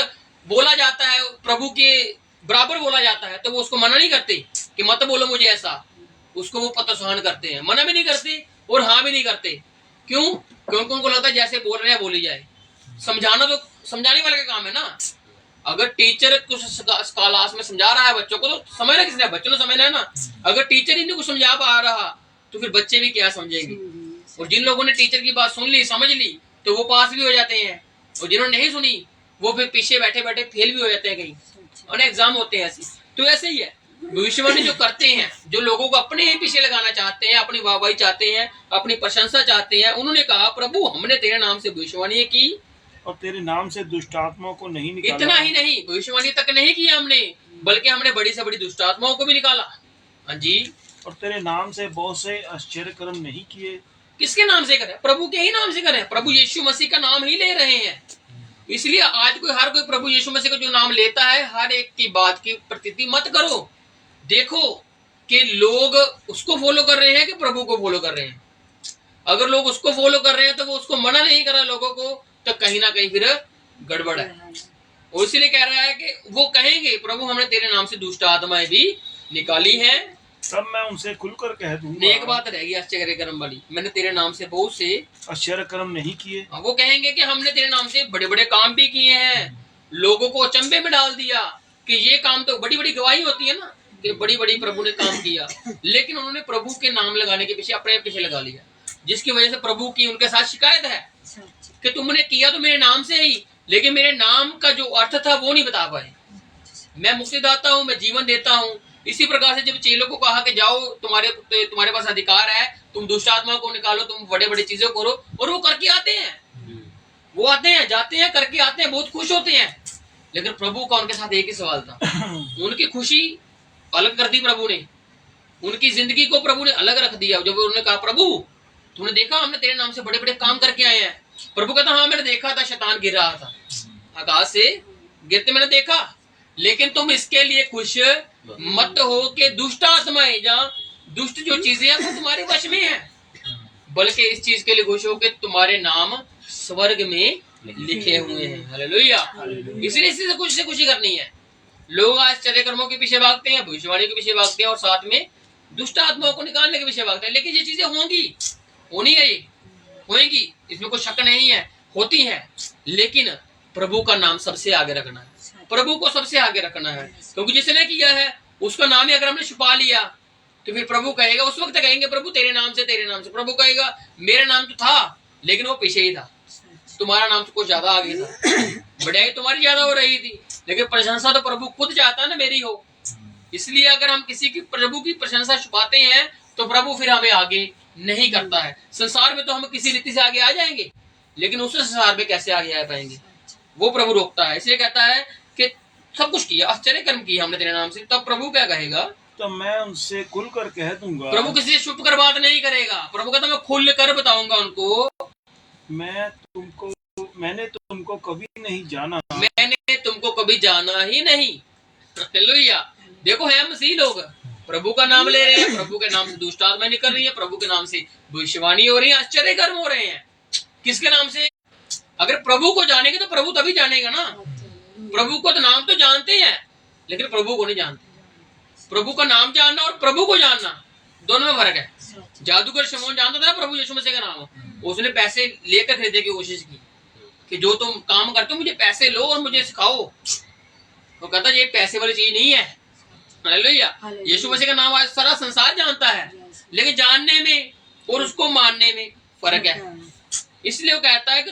बोला जाता है, प्रभु के बराबर बोला जाता है, तो वो उसको मना नहीं करते कि मत बोलो मुझे ऐसा। उसको वो पतसहन करते हैं, मना भी नहीं करते और हाँ भी नहीं करते। क्यों? क्योंकि उनको लगता है जैसे बोल रहे हैं बोली जाए। समझाना तो समझाने वाले का काम है ना। अगर टीचर कुछ क्लास में समझा रहा है बच्चों को, तो समझना किसने, बच्चों ने समझना है ना। अगर टीचर ही नहीं कुछ समझा पा रहा तो फिर बच्चे भी क्या समझेंगे। और जिन लोगों ने टीचर की बात सुन ली, समझ ली, तो वो पास भी हो जाते हैं, और जिन्होंने नहीं सुनी वो फिर पीछे बैठे बैठे फेल भी हो जाते हैं कहीं, और एग्जाम होते हैं ऐसे। तो ऐसे ही है भविष्यवाणी जो करते हैं, जो लोगों को अपने ही पीछे लगाना चाहते हैं, अपनी वाहवाही चाहते हैं, अपनी प्रशंसा चाहते हैं। उन्होंने कहा, प्रभु हमने तेरे नाम से भविष्यवाणी की और तेरे नाम से दुष्ट आत्माओं को नहीं निकाला। इतना ही नहीं, भविष्यवाणी तक नहीं किया हमने, बल्कि हमने बड़ी से बड़ी दुष्ट आत्माओं को भी निकाला। हाँ जी। और तेरे नाम से बहुत से आश्चर्य कर्म नहीं किए। किसके नाम से करें? प्रभु के ही नाम से करें। प्रभु यीशु मसीह का नाम ही ले रहे हैं। इसलिए आज हर कोई प्रभु यीशु मसीह का जो नाम लेता है, हर एक की बात की प्रतीति मत करो। देखो कि लोग उसको फॉलो कर रहे हैं कि प्रभु को फॉलो कर रहे हैं। अगर लोग उसको फॉलो कर रहे हैं तो वो उसको मना नहीं कर रहा लोगों को, तो कहीं ना कहीं फिर गड़बड़ है। और इसलिए कह रहा है कि वो कहेंगे, प्रभु हमने तेरे नाम से दुष्ट आत्माएं भी निकाली हैं, तब मैं उनसे खुलकर कह दूंगा। एक बात रहेगी आश्चर्य कर्म वाली, मैंने तेरे नाम से बहुत से आश्चर्य कर्म नहीं किए। वो कहेंगे कि हमने तेरे नाम से बड़े बड़े काम भी किए हैं, लोगों को अचंभे में डाल दिया कि ये काम, तो बड़ी बड़ी गवाही होती है ना कि बड़ी बड़ी प्रभु ने काम किया, लेकिन उन्होंने प्रभु के नाम लगाने के पीछे अपने पीछे लगा लिया, जिसकी वजह से प्रभु की उनके साथ शिकायत है कि तुमने किया तो मेरे नाम से ही, लेकिन मेरे नाम का जो अर्थ था वो नहीं बता पाए। मैं मुक्तिदाता हूँ, मैं जीवन देता हूँ। इसी प्रकार से जब चेलों को कहा कि जाओ, तुम्हारे पास अधिकार है, तुम दुष्ट आत्मा को निकालो, तुम बड़े बड़े चीजें करो, और वो करके आते हैं। वो आते हैं, जाते हैं, करके आते हैं, बहुत खुश होते हैं। लेकिन प्रभु का उनके साथ एक ही सवाल था, उनकी खुशी अलग कर दी प्रभु ने, उनकी जिंदगी को प्रभु ने अलग रख दिया। जब उन्होंने कहा, प्रभु तुमने देखा हमने तेरे नाम से बड़े बड़े काम करके आए हैं। प्रभु कहता, हाँ मैंने देखा था, शैतान गिर रहा था, आकाश से गिरते मैंने देखा, लेकिन तुम इसके लिए खुश मत हो कि दुष्ट आत्माएं या दुष्ट जो चीजें हैं वो तुम्हारे वश में है, बल्कि इस चीज के लिए खुश हो कि तुम्हारे नाम स्वर्ग में लिखे हुए हैं। हालेलुया। इसलिए इसी से खुशी करनी है। लोग आश्चर्य कर्मों के पीछे भागते हैं, भविष्यवाणी के पीछे भागते हैं, और साथ में दुष्ट आत्माओं को निकालने के पीछे भागते हैं। लेकिन ये चीजें होंगी, होनी है, ये होंगी, इसमें कोई शक नहीं है, होती है। लेकिन प्रभु का नाम सबसे आगे रखना है, प्रभु को सबसे आगे रखना है, क्योंकि जिसने किया है उसका नाम ही अगर हमने छुपा लिया तो फिर प्रभु कहेगा, उस वक्त कहेंगे प्रभु तेरे नाम से, तेरे नाम से। प्रभु कहेगा मेरा नाम तो था लेकिन वो पीछे ही था, तुम्हारा नाम तो कुछ ज्यादा आगे था, बढ़ाई तुम्हारी ज्यादा हो रही थी, लेकिन प्रशंसा तो प्रभु खुद चाहता ना मेरी हो। इसलिए अगर हम किसी की प्रभु की प्रशंसा छुपाते हैं तो प्रभु फिर हमें आगे नहीं करता है। संसार में तो हम किसी रीति से आगे आ जाएंगे, लेकिन उस संसार में कैसे आगे आ पाएंगे, वो प्रभु रोकता है। इसलिए कहता है कि सब कुछ किया, आश्चर्य कर्म किया हमने तेरे नाम से। तब प्रभु क्या कहेगा, तो मैं उनसे खुल कर कह दूंगा। प्रभु किसी से छुप कर बात नहीं करेगा। प्रभु कहता मैं खुल कर बताऊंगा उनको, मैंने तुमको कभी नहीं जाना, मैंने तुमको कभी जाना ही नहीं। हालेलुया। देखो है मसीह लोग प्रभु का नाम ले रहे हैं, प्रभु के नाम से दुष्ट आत्माएं निकल रही है, प्रभु के नाम से भविष्यवाणी हो रही है, आश्चर्य कर्म हो रहे हैं। किसके नाम से? अगर प्रभु को जानेंगे तो प्रभु तभी जानेगा ना। प्रभु को तो नाम तो जानते हैं लेकिन प्रभु को नहीं जानते। प्रभु का नाम जानना और प्रभु को जानना दोनों में फर्क है। जादूगर शमौन जानता था प्रभु यीशु मसीह का नाम, उसने पैसे लेकर खरीदने की कोशिश की कि जो तुम काम करते हो मुझे पैसे लो और मुझे सिखाओ। वो कहता ये पैसे वाली चीज नहीं है। हालेलुया। यीशु मसीह का नाम आज सारा संसार जानता है, लेकिन जानने में और उसको मानने में फर्क है। इसलिए वो कहता है कि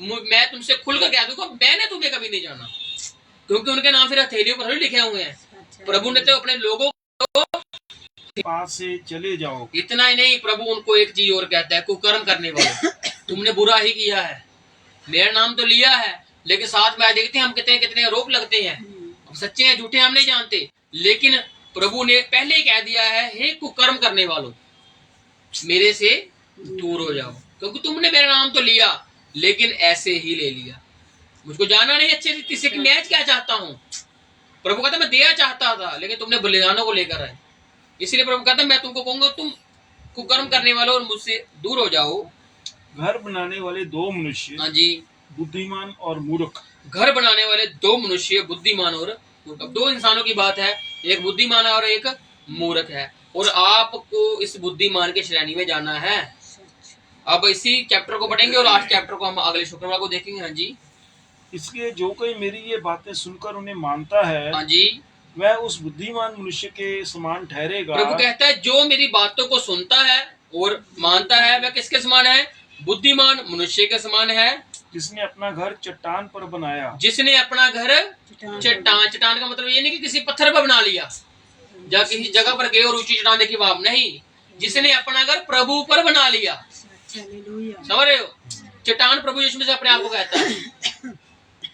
मैं तुमसे खुलकर कह दूंगा मैंने तुम्हें कभी नहीं जाना, क्योंकि उनके नाम फिर हथेलियों पर लिखे हुए हैं। प्रभु ने तो अपने लोगों को पास से चले जाओ। इतना ही नहीं, प्रभु उनको एक चीज और कहता है, कुकर्म करने वाले, तुमने बुरा ही किया है, मेरा नाम तो लिया है लेकिन साथ में देखते हैं हम कितने आरोप लगते हैं, सच्चे हैं झूठे हम नहीं जानते। लेकिन प्रभु ने पहले ही कह दिया है, हे कुकर्म करने वालों मेरे से दूर हो जाओ, क्योंकि तुमने मेरा नाम तो लिया लेकिन ऐसे ही ले लिया, मुझको जाना नहीं अच्छे रीति से कि मैं क्या चाहता हूँ। प्रभु कहता मैं दिया चाहता था लेकिन तुमने बलिदानों को लेकर आए। इसलिए प्रभु कहता मैं तुमको कहूंगा तुम कुकर्म करने वालों और मुझसे दूर हो जाओ। घर बनाने वाले दो मनुष्य, हाँ जी, बुद्धिमान और मूर्ख। घर बनाने वाले दो मनुष्य, बुद्धिमान और मूर्ख। दो इंसानों की बात है, एक बुद्धिमान और एक मूर्ख है, और आपको इस बुद्धिमान के श्रेणी में जाना है। अब इसी चैप्टर को पढ़ेंगे और लास्ट चैप्टर को हम अगले शुक्रवार को देखेंगे। हाँ जी। इसलिए जो कोई मेरी ये बातें सुनकर उन्हें मानता है, हाँ जी, वह उस बुद्धिमान मनुष्य के समान ठहरेगा। प्रभु कहता है जो मेरी बातों को सुनता है और मानता है वह किसके समान है? बुद्धिमान मनुष्य के समान है, जिसने अपना घर चट्टान पर बनाया। जिसने अपना घर चट्टान का मतलब ये नहीं कि किसी पत्थर पर बना लिया, या किसी जगह पर गए और ऊंची चट्टान देखी बाप नहीं, जिसने अपना घर प्रभु पर बना लिया। समझ रहे हो? चट्टान प्रभु यीशु मसीह अपने आप को कहता है,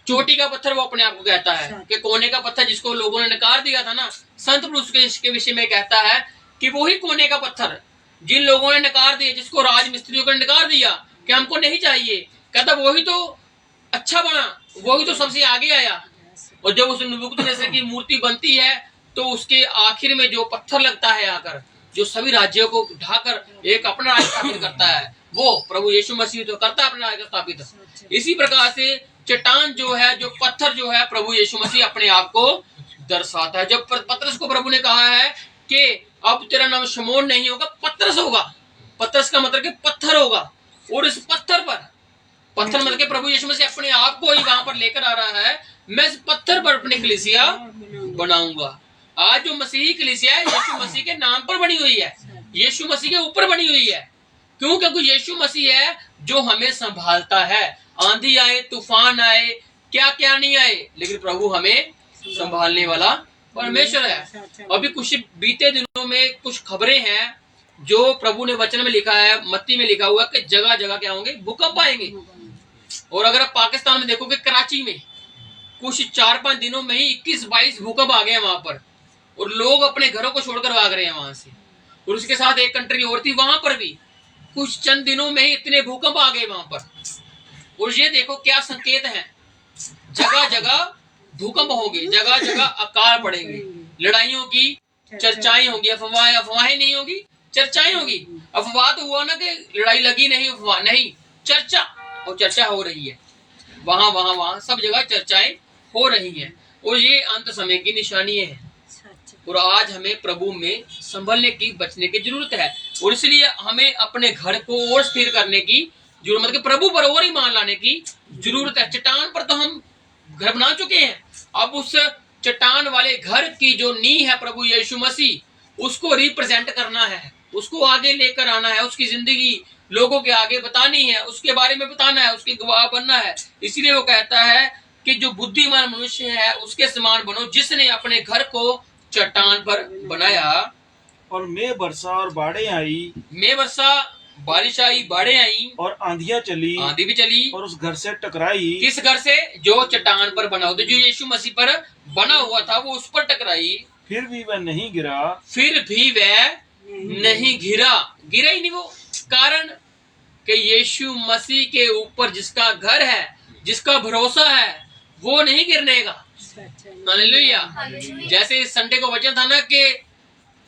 चोटी का पत्थर वो अपने आप को कहता है कि कोने का पत्थर जिसको लोगों ने नकार दिया था ना, संत पुरुष के विषय में कहता है कि वही कोने का पत्थर जिन लोगों ने नकार दिया, जिसको राज मिस्त्रियों ने नकार दिया कि हमको नहीं चाहिए, कहता वही तो अच्छा बना, वही तो सबसे आगे आया। और जब उस नबूकदनेस्सर की मूर्ति बनती है तो उसके आखिर में जो पत्थर लगता है आकर, जो सभी राज्यों को ढाकर एक अपना राज्य स्थापित करता है, वो प्रभु यीशु मसीह तो करता है अपना राज्य स्थापित। इसी प्रकार से चट्टान जो है, जो पत्थर जो है, प्रभु यीशु मसीह अपने आप को दर्शाता है। जब पतरस को प्रभु ने कहा है कि अब तेरा नाम शमौन नहीं होगा, पतरस होगा। पतरस का मतलब कि पत्थर होगा, और इस पत्थर मतलब कि प्रभु यीशु मसीह अपने आप को ही वहां पर लेकर आ रहा है, मैं इस पत्थर पर अपनी कलीसिया बनाऊंगा। आज जो मसीही कलीसिया है यीशु मसीह के नाम पर बनी हुई है, यीशु मसीह के ऊपर बनी हुई है। क्यों? क्योंकि यीशु मसीह है जो हमें संभालता है। आंधी आए, तूफान आए, क्या क्या नहीं आए, लेकिन प्रभु हमें संभालने वाला परमेश्वर है। अभी कुछ बीते दिनों में कुछ खबरें हैं जो प्रभु ने वचन में लिखा है, मत्ती में लिखा हुआ कि जगह जगह क्या होंगे, भूकंप आएंगे। और अगर आप पाकिस्तान में देखोगे, कराची में कुछ 4-5 दिनों में ही 21-22 भूकंप आ गए वहां पर, और लोग अपने घरों को छोड़कर भाग रहे हैं वहां से। और उसके साथ एक कंट्री और थी, वहां पर भी कुछ चंद दिनों में ही इतने भूकंप आ गए वहां पर। और ये देखो क्या संकेत है, जगह जगह भूकंप होंगे, जगह जगह अकाल पड़ेंगे, लड़ाइयों की चर्चाएं होंगी। अफवाहें नहीं होगी, चर्चाएं होगी। अफवाह तो हुआ ना कि लड़ाई लगी नहीं, अफवाह नहीं, चर्चा, और चर्चा हो रही है वहां सब जगह चर्चाएं हो रही हैं। और ये अंत समय की निशानियां हैं। और आज हमें प्रभु में संभलने की, बचने की जरूरत है। और इसलिए हमें अपने घर को और स्थिर करने की जरूरत, मतलब प्रभु पर और ईमान लाने की जरूरत है। चट्टान पर तो हम घर बना चुके हैं, अब उस चट्टान वाले घर की जो नींव है प्रभु यीशु मसीह, उसको रिप्रेजेंट करना है, उसको आगे लेकर आना है, उसकी जिंदगी लोगों के आगे बतानी है, उसके बारे में बताना है, उसके गवाह बनना है। इसीलिए वो कहता है कि जो बुद्धिमान मनुष्य है उसके समान बनो, जिसने अपने घर को चट्टान पर बनाया। और मैं बरसा और बाढ़ें आई, मैं वर्षा, बारिश आई, बाढ़ें आई, और आंधियां चली, आंधी भी चली, और उस घर से टकराई। किस घर से? जो चट्टान पर बना हुआ था, जो यीशु मसीह पर बना हुआ था, वो उस पर टकराई, फिर भी वह नहीं गिरा। फिर भी वह नहीं गिरा ही नहीं। वो कारण कि यीशु मसीह के ऊपर जिसका घर है, जिसका भरोसा है, वो नहीं गिरने का। हालेलुया। जैसे संडे को वचन था ना कि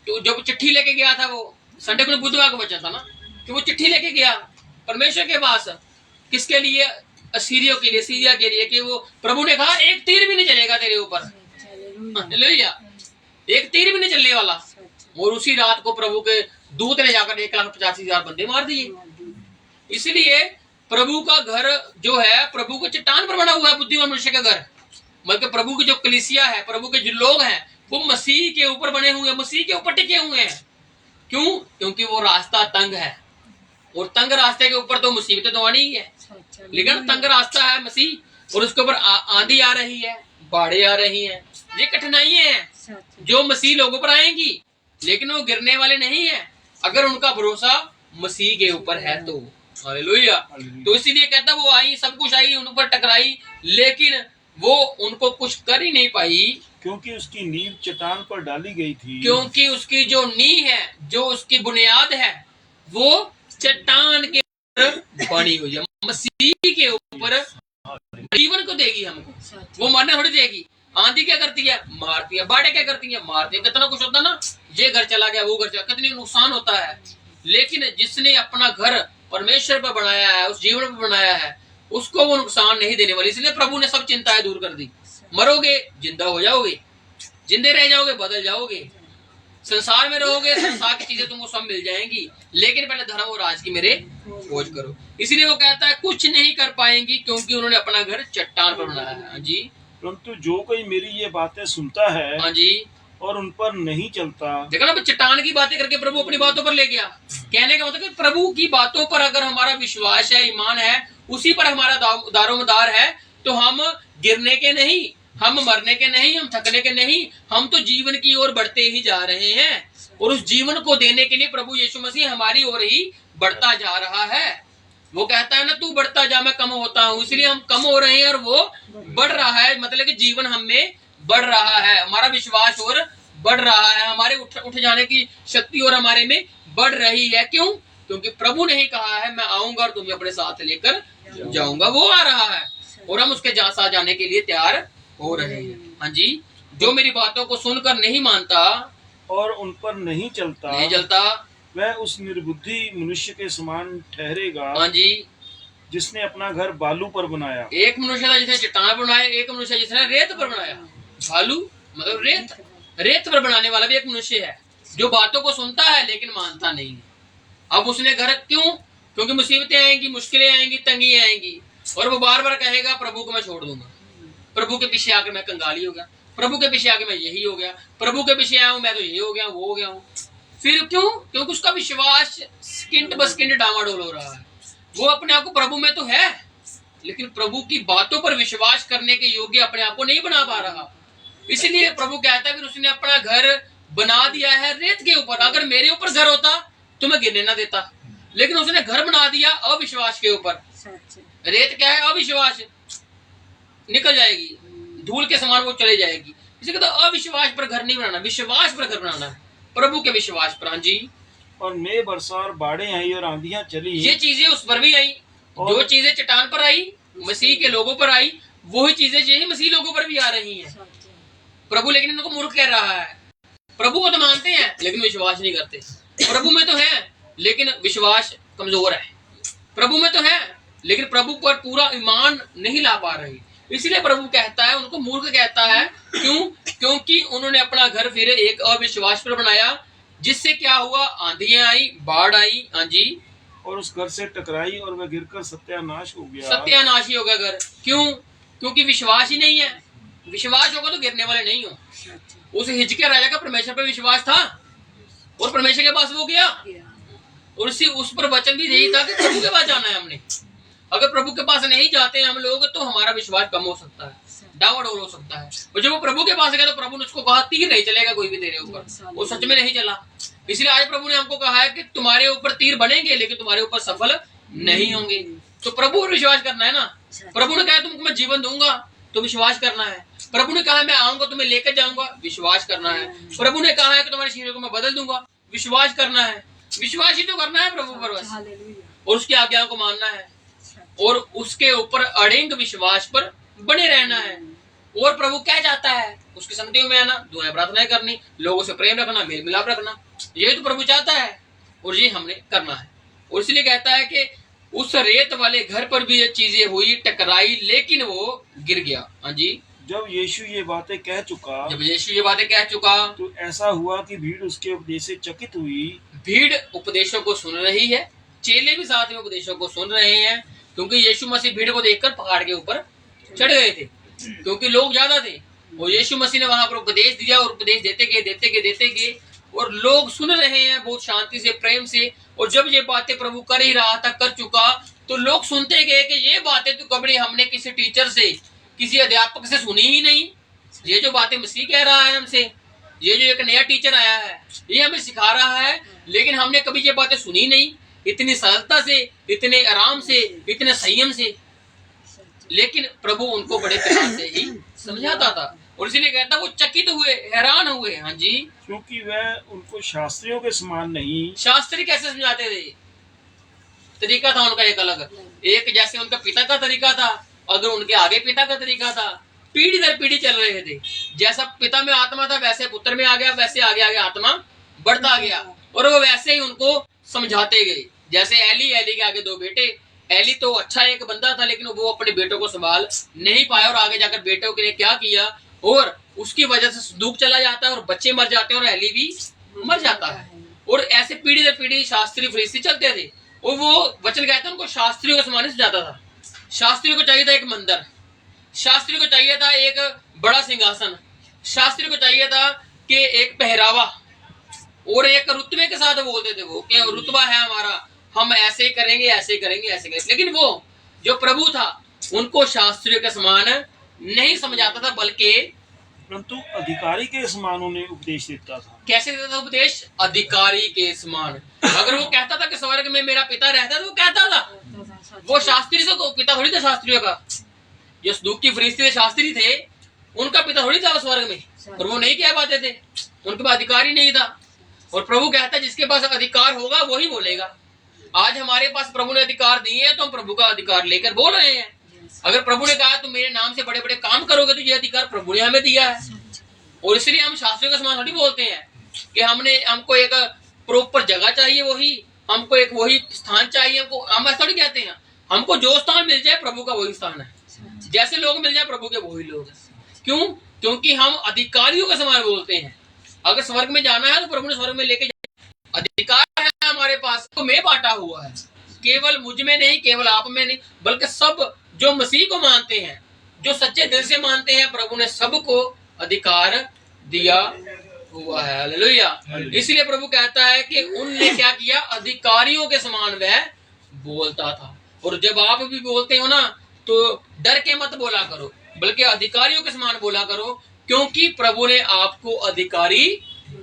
तो जब चिट्ठी लेके गया था, वो संडे को बुधवार को वचन था ना कि वो चिट्ठी लेके गया परमेश्वर के पास, किसके लिए? असीरियों के लिए, सीरिया के लिए, कि वो प्रभु ने कहा एक तीर भी नहीं चलेगा तेरे ऊपर। हालेलुया। एक तीर भी नहीं चलने वाला। और उसी रात को प्रभु के दूत ने जाकर 1,85,000 बंदे मार दिए। इसलिए प्रभु का घर जो है, प्रभु को चट्टान पर बना हुआ है, बुद्धिमान मनुष्य का घर। मतलब प्रभु की जो कलीसिया है, प्रभु के जो लोग हैं, वो मसीह के ऊपर बने हुए हैं, मसीह के ऊपर टिके हुए हैं। क्यों? क्योंकि वो रास्ता तंग है, और तंग रास्ते के ऊपर तो मुसीबतें तो आनी ही है। लेकिन तंग रास्ता है मसीह, और उसके ऊपर आंधी आ रही है, बाढ़ें आ रही हैं, ये कठिनाइयां हैं जो मसीह लोगों पर आएंगी, लेकिन वो गिरने वाले नहीं है अगर उनका भरोसा मसीह के ऊपर है तो। हालेलुया। तो इसीलिए कहता वो आई, सब कुछ आई, उन पर टकराई, लेकिन वो उनको कुछ कर ही नहीं पाई, क्योंकि उसकी नींव चट्टान पर डाली गई थी। क्योंकि उसकी जो नींव है, जो उसकी बुनियाद है, वो चट्टान के ऊपर बनी हुई है। मसीह के ऊपर जीवन को देगी हमको, वो मरने थोड़ी देगी। आंधी क्या करती है? मारती है। बाढ़ें क्या करती है? मारती है। कितना कुछ होता है ना, ये घर चला गया, वो घर चला, कितनी नुकसान होता है। लेकिन जिसने अपना घर परमेश्वर पर बनाया है, उस जीवन पर बनाया है, उसको वो नुकसान नहीं देने वाली। इसलिए प्रभु ने सब चिंताएं दूर कर दी। मरोगे, जिंदा हो जाओगे, जिंदे रह जाओगे, बदल जाओगे, संसार में रहोगे, संसार की चीजें तुमको सब मिल जाएंगी, लेकिन पहले धर्म और राज की मेरे खोज करो। इसीलिए वो कहता है कुछ नहीं कर पाएंगी, क्योंकि उन्होंने अपना घर चट्टान पर बनाया है। हाँ जी। परंतु जो कोई मेरी ये बातें सुनता है, हाँ जी, और उन पर नहीं चलता। देखा ना, चट्टान की बातें करके प्रभु अपनी बातों पर ले गया। कहने का मतलब कि प्रभु की बातों पर अगर हमारा विश्वास है, ईमान है, उसी पर हमारा दारोमदार है, तो हम गिरने के नहीं, हम मरने के नहीं, हम थकने के नहीं, हम तो जीवन की ओर बढ़ते ही जा रहे हैं। और उस जीवन को देने के लिए प्रभु यीशु मसीह हमारी ओर ही बढ़ता जा रहा है। वो कहता है ना, तू बढ़ता जा, मैं कम होता हूँ। इसलिए हम कम हो रहे हैं और वो बढ़ रहा है। मतलब कि जीवन हम में बढ़ रहा है, हमारा विश्वास और बढ़ रहा है, हमारे उठ जाने की शक्ति और हमारे में बढ़ रही है। क्यों? क्योंकि प्रभु ने ही कहा है, मैं आऊंगा और तुम्हें अपने साथ लेकर जाऊंगा। वो आ रहा है और हम उसके साथ जाने के लिए तैयार हो रहे हैं। हाँ जी। जो मेरी बातों को सुनकर नहीं मानता और उन पर नहीं चलता, वह उस निर्बुद्धि मनुष्य के समान ठहरेगा। हाँ जी। जिसने अपना घर बालू पर बनाया। एक मनुष्य था जिसने चट्टान पर बनाया, एक मनुष्य जिसने रेत पर बनाया। बालू मतलब रेत पर बनाने वाला भी एक मनुष्य है, जो बातों को सुनता है लेकिन मानता नहीं है। अब उसने घर, क्यों? क्योंकि मुसीबतें आएंगी, मुश्किलें आएंगी, तंगी आएंगी, और वो बार बार कहेगा प्रभु को मैं छोड़ दूंगा, प्रभु के पीछे आकर मैं कंगाली हो गया, प्रभु के पीछे आकर मैं यही हो गया, प्रभु के पीछे आया हूं मैं तो यही हो गया, वो हो गया हूं। फिर क्यों? क्योंकि उसका विश्वास स्किंट ब स्किंट डामाडोल हो रहा है। वो अपने आप को प्रभु में तो है, लेकिन प्रभु की बातों पर विश्वास करने के योग्य अपने आप को नहीं बना पा रहा। इसलिए प्रभु कहता है, फिर उसने अपना घर बना दिया है रेत के ऊपर। अगर मेरे ऊपर घर होता तो मैं गिरने ना देता, लेकिन उसने घर बना दिया अविश्वास के ऊपर। रेत क्या है? अविश्वास। निकल जाएगी, धूल के समान वो चले जाएगी। इसे कहता है अविश्वास पर घर नहीं बनाना, विश्वास पर घर बनाना है, प्रभु के विश्वास पर। हाँ जी। और मैं बरसा और बाढ़ें आई और आंधियां चली। ये चीजें उस पर भी आई, जो चीजें चट्टान पर आई, मसीह के लोगों पर आई, वही चीजें यही मसीह लोगों पर भी आ रही हैं। प्रभु लेकिन इनको मूर्ख कह रहा है। प्रभु को तो मानते हैं लेकिन विश्वास नहीं करते। प्रभु में तो है लेकिन विश्वास कमजोर है। प्रभु में तो है लेकिन प्रभु पर पूरा ईमान नहीं ला पा रही। इसलिए प्रभु कहता है, उनको मूर्ख कहता है। क्यों? क्योंकि उन्होंने अपना घर फिर एक अविश्वास पर बनाया, जिससे क्या हुआ? आंधियां आई, बाढ़ आई। हाँ जी। और उस घर से टकराई और वह गिरकर सत्यानाश हो गया। सत्यानाश ही होगा घर। क्यों? क्योंकि विश्वास ही नहीं है। विश्वास होगा तो गिरने वाले नहीं हो। उस हिजकिय्याह राजा का परमेश्वर पर विश्वास था, और परमेश्वर के पास वो गया, और उस पर वचन भी यही था कि प्रभु के पास जाना है हमने। अगर प्रभु के पास नहीं जाते हैं हम लोग तो हमारा विश्वास कम हो सकता है, डावाडोल हो सकता है। और जब वो प्रभु के पास गया तो प्रभु ने उसको कहा तीर नहीं चलेगा कोई भी तेरे ऊपर, वो सच में नहीं चला। इसलिए आज प्रभु ने हमको कहा है कि तुम्हारे ऊपर तीर बनेंगे लेकिन तुम्हारे ऊपर सफल नहीं होंगे। तो प्रभु पर विश्वास करना है ना। प्रभु ने कहा तुमको मैं जीवन दूंगा तो विश्वास करना है। प्रभु ने कहा मैं आऊंगा तुम्हें लेकर जाऊंगा, विश्वास करना है। प्रभु ने कहा है कि तुम्हारे शरीर को मैं बदल दूंगा, विश्वास करना है। विश्वास ही तो करना है प्रभु पर बस, और उसकी आज्ञाओं को मानना है और उसके ऊपर अड़िंग विश्वास पर बने रहना है। और प्रभु क्या चाहता है? उसकी संगतियों में आना, दुआएं प्रार्थनाएं करनी, लोगों से प्रेम रखना, मेल मिलाप रखना, ये तो प्रभु चाहता है और ये हमने करना है। और इसलिए कहता है कि उस रेत वाले घर पर भी ये चीजें हुई, टकराई, लेकिन वो गिर गया। हाँ जी। जब यीशु ये बातें कह चुका तो ऐसा हुआ कि भीड़ उसके उपदेश से चकित हुई। भीड़ उपदेशों को सुन रही है, चेले भी साथ में उपदेशों को सुन रहे हैं, क्योंकि यीशु मसीह भीड़ को देखकर पहाड़ के ऊपर चढ़ गए थे, क्योंकि लोग ज्यादा थे। और यीशु मसीह ने वहां पर उपदेश दिया और उपदेश देते गए और लोग सुन रहे हैं बहुत शांति से, प्रेम से। और जब ये बातें प्रभु कर ही रहा था, कर चुका, तो लोग सुनते गए कि ये बातें तो कभी हमने किसी टीचर से, किसी अध्यापक से सुनी ही नहीं। ये जो बातें मसीह कह रहा है हमसे, ये जो एक नया टीचर आया है ये हमें सिखा रहा है, लेकिन हमने कभी ये बातें सुनी नहीं, इतनी सरलता से, इतने आराम से, इतने संयम से। लेकिन प्रभु उनको बड़े प्यार से ही समझाता था। और इसलिए कहता वो चकित हुए, हैरान हुए। हाँ जी। क्योंकि वह उनको शास्त्रियों के समान नहीं। शास्त्री कैसे समझाते थे? तरीका था उनका एक अलग, एक जैसे उनका पिता का तरीका था, अगर उनके आगे पिता का तरीका था, पीढ़ी दर पीढ़ी चल रहे थे। जैसा पिता में आत्मा था वैसे पुत्र में आ गया, वैसे आगे आगे आत्मा बढ़ता गया, और वो वैसे ही उनको समझाते गए। जैसे एली के आगे दो बेटे, एली तो अच्छा एक बंदा था लेकिन वो अपने बेटों को संभाल नहीं पाया, और आगे जाकर बेटों के लिए क्या किया, और उसकी वजह से दुख चला जाता है और बच्चे मर जाते हैं और एली भी मर जाता है। और ऐसे पीढ़ी दर पीढ़ी शास्त्री फरीसी चलते थे। और वो वचन कहते हैं उनको शास्त्रियों के समान जाता था। शास्त्रियों को चाहिए था एक मंदिर, शास्त्री को चाहिए था एक बड़ा सिंहासन, शास्त्री को चाहिए था कि एक पहरावा, और एक रुतबे के साथ बोलते थे वो कि रुतबा है हमारा, हम ऐसे करेंगे, ऐसे करेंगे, ऐसे करेंगे। लेकिन वो जो प्रभु था उनको शास्त्रियों के समान नहीं समझाता था, बल्कि परंतु अधिकारी के समान उन्हें उपदेश देता था। कैसे देता था उपदेश? अधिकारी के समान। अगर वो कहता था कि स्वर्ग में मेरा पिता रहता तो वो कहता था, वो शास्त्री से पिता थोड़ी था शास्त्रियों का। जो सदूक की फरीसी शास्त्री थे उनका पिता थोड़ी था स्वर्ग में, और वो नहीं कह पाते थे, उनके पास अधिकार ही नहीं था। और प्रभु कहता है जिसके पास अधिकार होगा वही बोलेगा। आज हमारे पास प्रभु ने अधिकार दिए हैं तो हम प्रभु का अधिकार लेकर बोल रहे हैं। अगर प्रभु ने कहा तुम मेरे नाम से बड़े बड़े काम करोगे तो ये अधिकार प्रभु ने हमें दिया है। और इसलिए हम शास्त्रियों का समान थोड़ी बोलते हैं कि हमको एक प्रॉपर जगह चाहिए, हमको एक वही स्थान चाहिए, हम ऐसा थोड़ी कहते हैं। हमको जो स्थान मिल जाए प्रभु का वही स्थान है, जैसे लोग मिल जाए प्रभु के वही लोग हैं। क्यों? क्योंकि हम अधिकारियों के समान बोलते हैं। अगर स्वर्ग में जाना है तो प्रभु ने स्वर्ग में लेके अधिकार है हमारे पास, तो मैं बांटा हुआ है, केवल मुझ में नहीं, केवल आप में नहीं, बल्कि सब जो मसीह को मानते हैं, जो सच्चे दिल से मानते हैं, प्रभु ने सबको अधिकार दिया हुआ है। हालेलुया। इसलिए प्रभु कहता है कि उनने क्या किया, अधिकारियों के समान वह बोलता था। और जब आप भी बोलते हो ना तो डर के मत बोला करो, बल्कि अधिकारियों के समान बोला करो, क्योंकि प्रभु ने आपको अधिकारी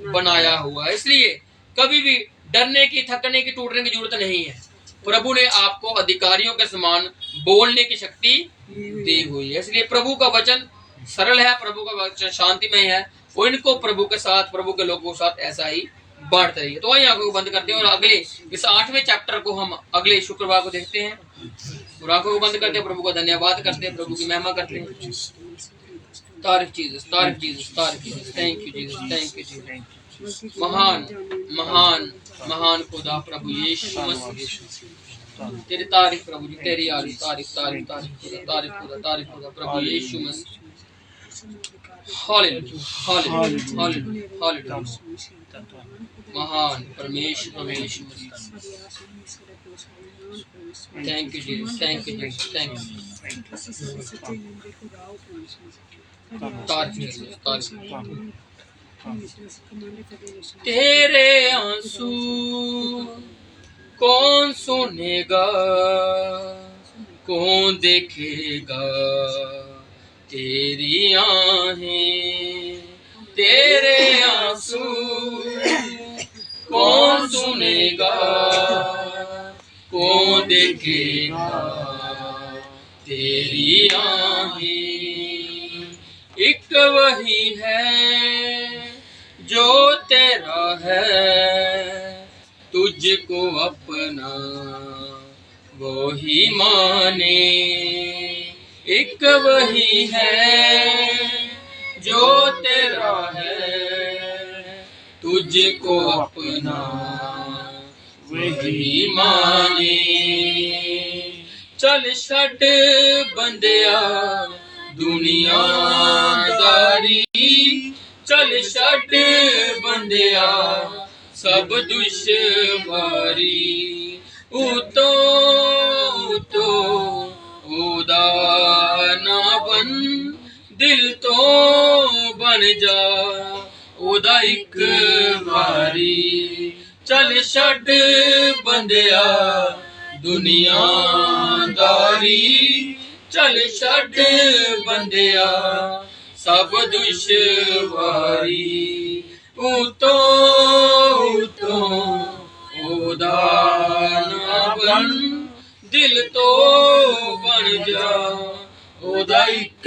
बनाया हुआ है। इसलिए कभी भी डरने की, थकने की, टूटने की जरूरत नहीं है। प्रभु ने आपको अधिकारियों के समान बोलने की शक्ति दी हुई है। इसलिए प्रभु का वचन सरल है, प्रभु का वचन शांतिमय है, और इनको प्रभु के साथ, प्रभु के लोगों के साथ ऐसा ही बांटते रहिए। तो आइए आंखों को बंद करते हैं और अगले इस 8वें चैप्टर को हम अगले शुक्रवार को देखते हैं। और आंखों को बंद करते हैं, प्रभु का धन्यवाद करते हैं, प्रभु की महिमा करते हैं। तारीफ जीसस, तारीफ जीसस, तारीफ Jesus, thank you Jesus, thank you Jesus. महान महान महान खुदा प्रभु यीशु मसीह, तेरी तारीफ प्रभु जी, तेरी तारीफ तारीफ तारीफ तारीफ तारीफ खुदा, तारीफ खुदा प्रभु यीशु मसीह। Hallelujah hallelujah hallelujah hallelujah. महान परमेश्वर यीशु मसीह, thank you Jesus, thank you Jesus, thank you. तारीफ जीसस, तारीफ तेरे आंसू कौन सुनेगा, कौन देखेगा तेरी आहें, तेरे आंसू कौन सुनेगा, कौन देखेगा तेरी आहें। एक वही है जो तेरा है, तुझको अपना वो ही माने। एक वही है जो तेरा है, तुझको अपना वही माने। चल छड़ बंदिया दुनियादारी, चल छड़ बंदिया सब दुश्वारी। उतो ओदा ना बन, दिल तो बन जा ओदा एक वारी। चल छड़ बंदिया दुनियादारी, चल छड़ बंदिया सब दुश्वारी। उतो ओदा ना बन, दिल तो बन जा ओदा एक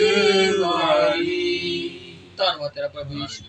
वारी। धन्नवाद तेरा प्रभु यीशु।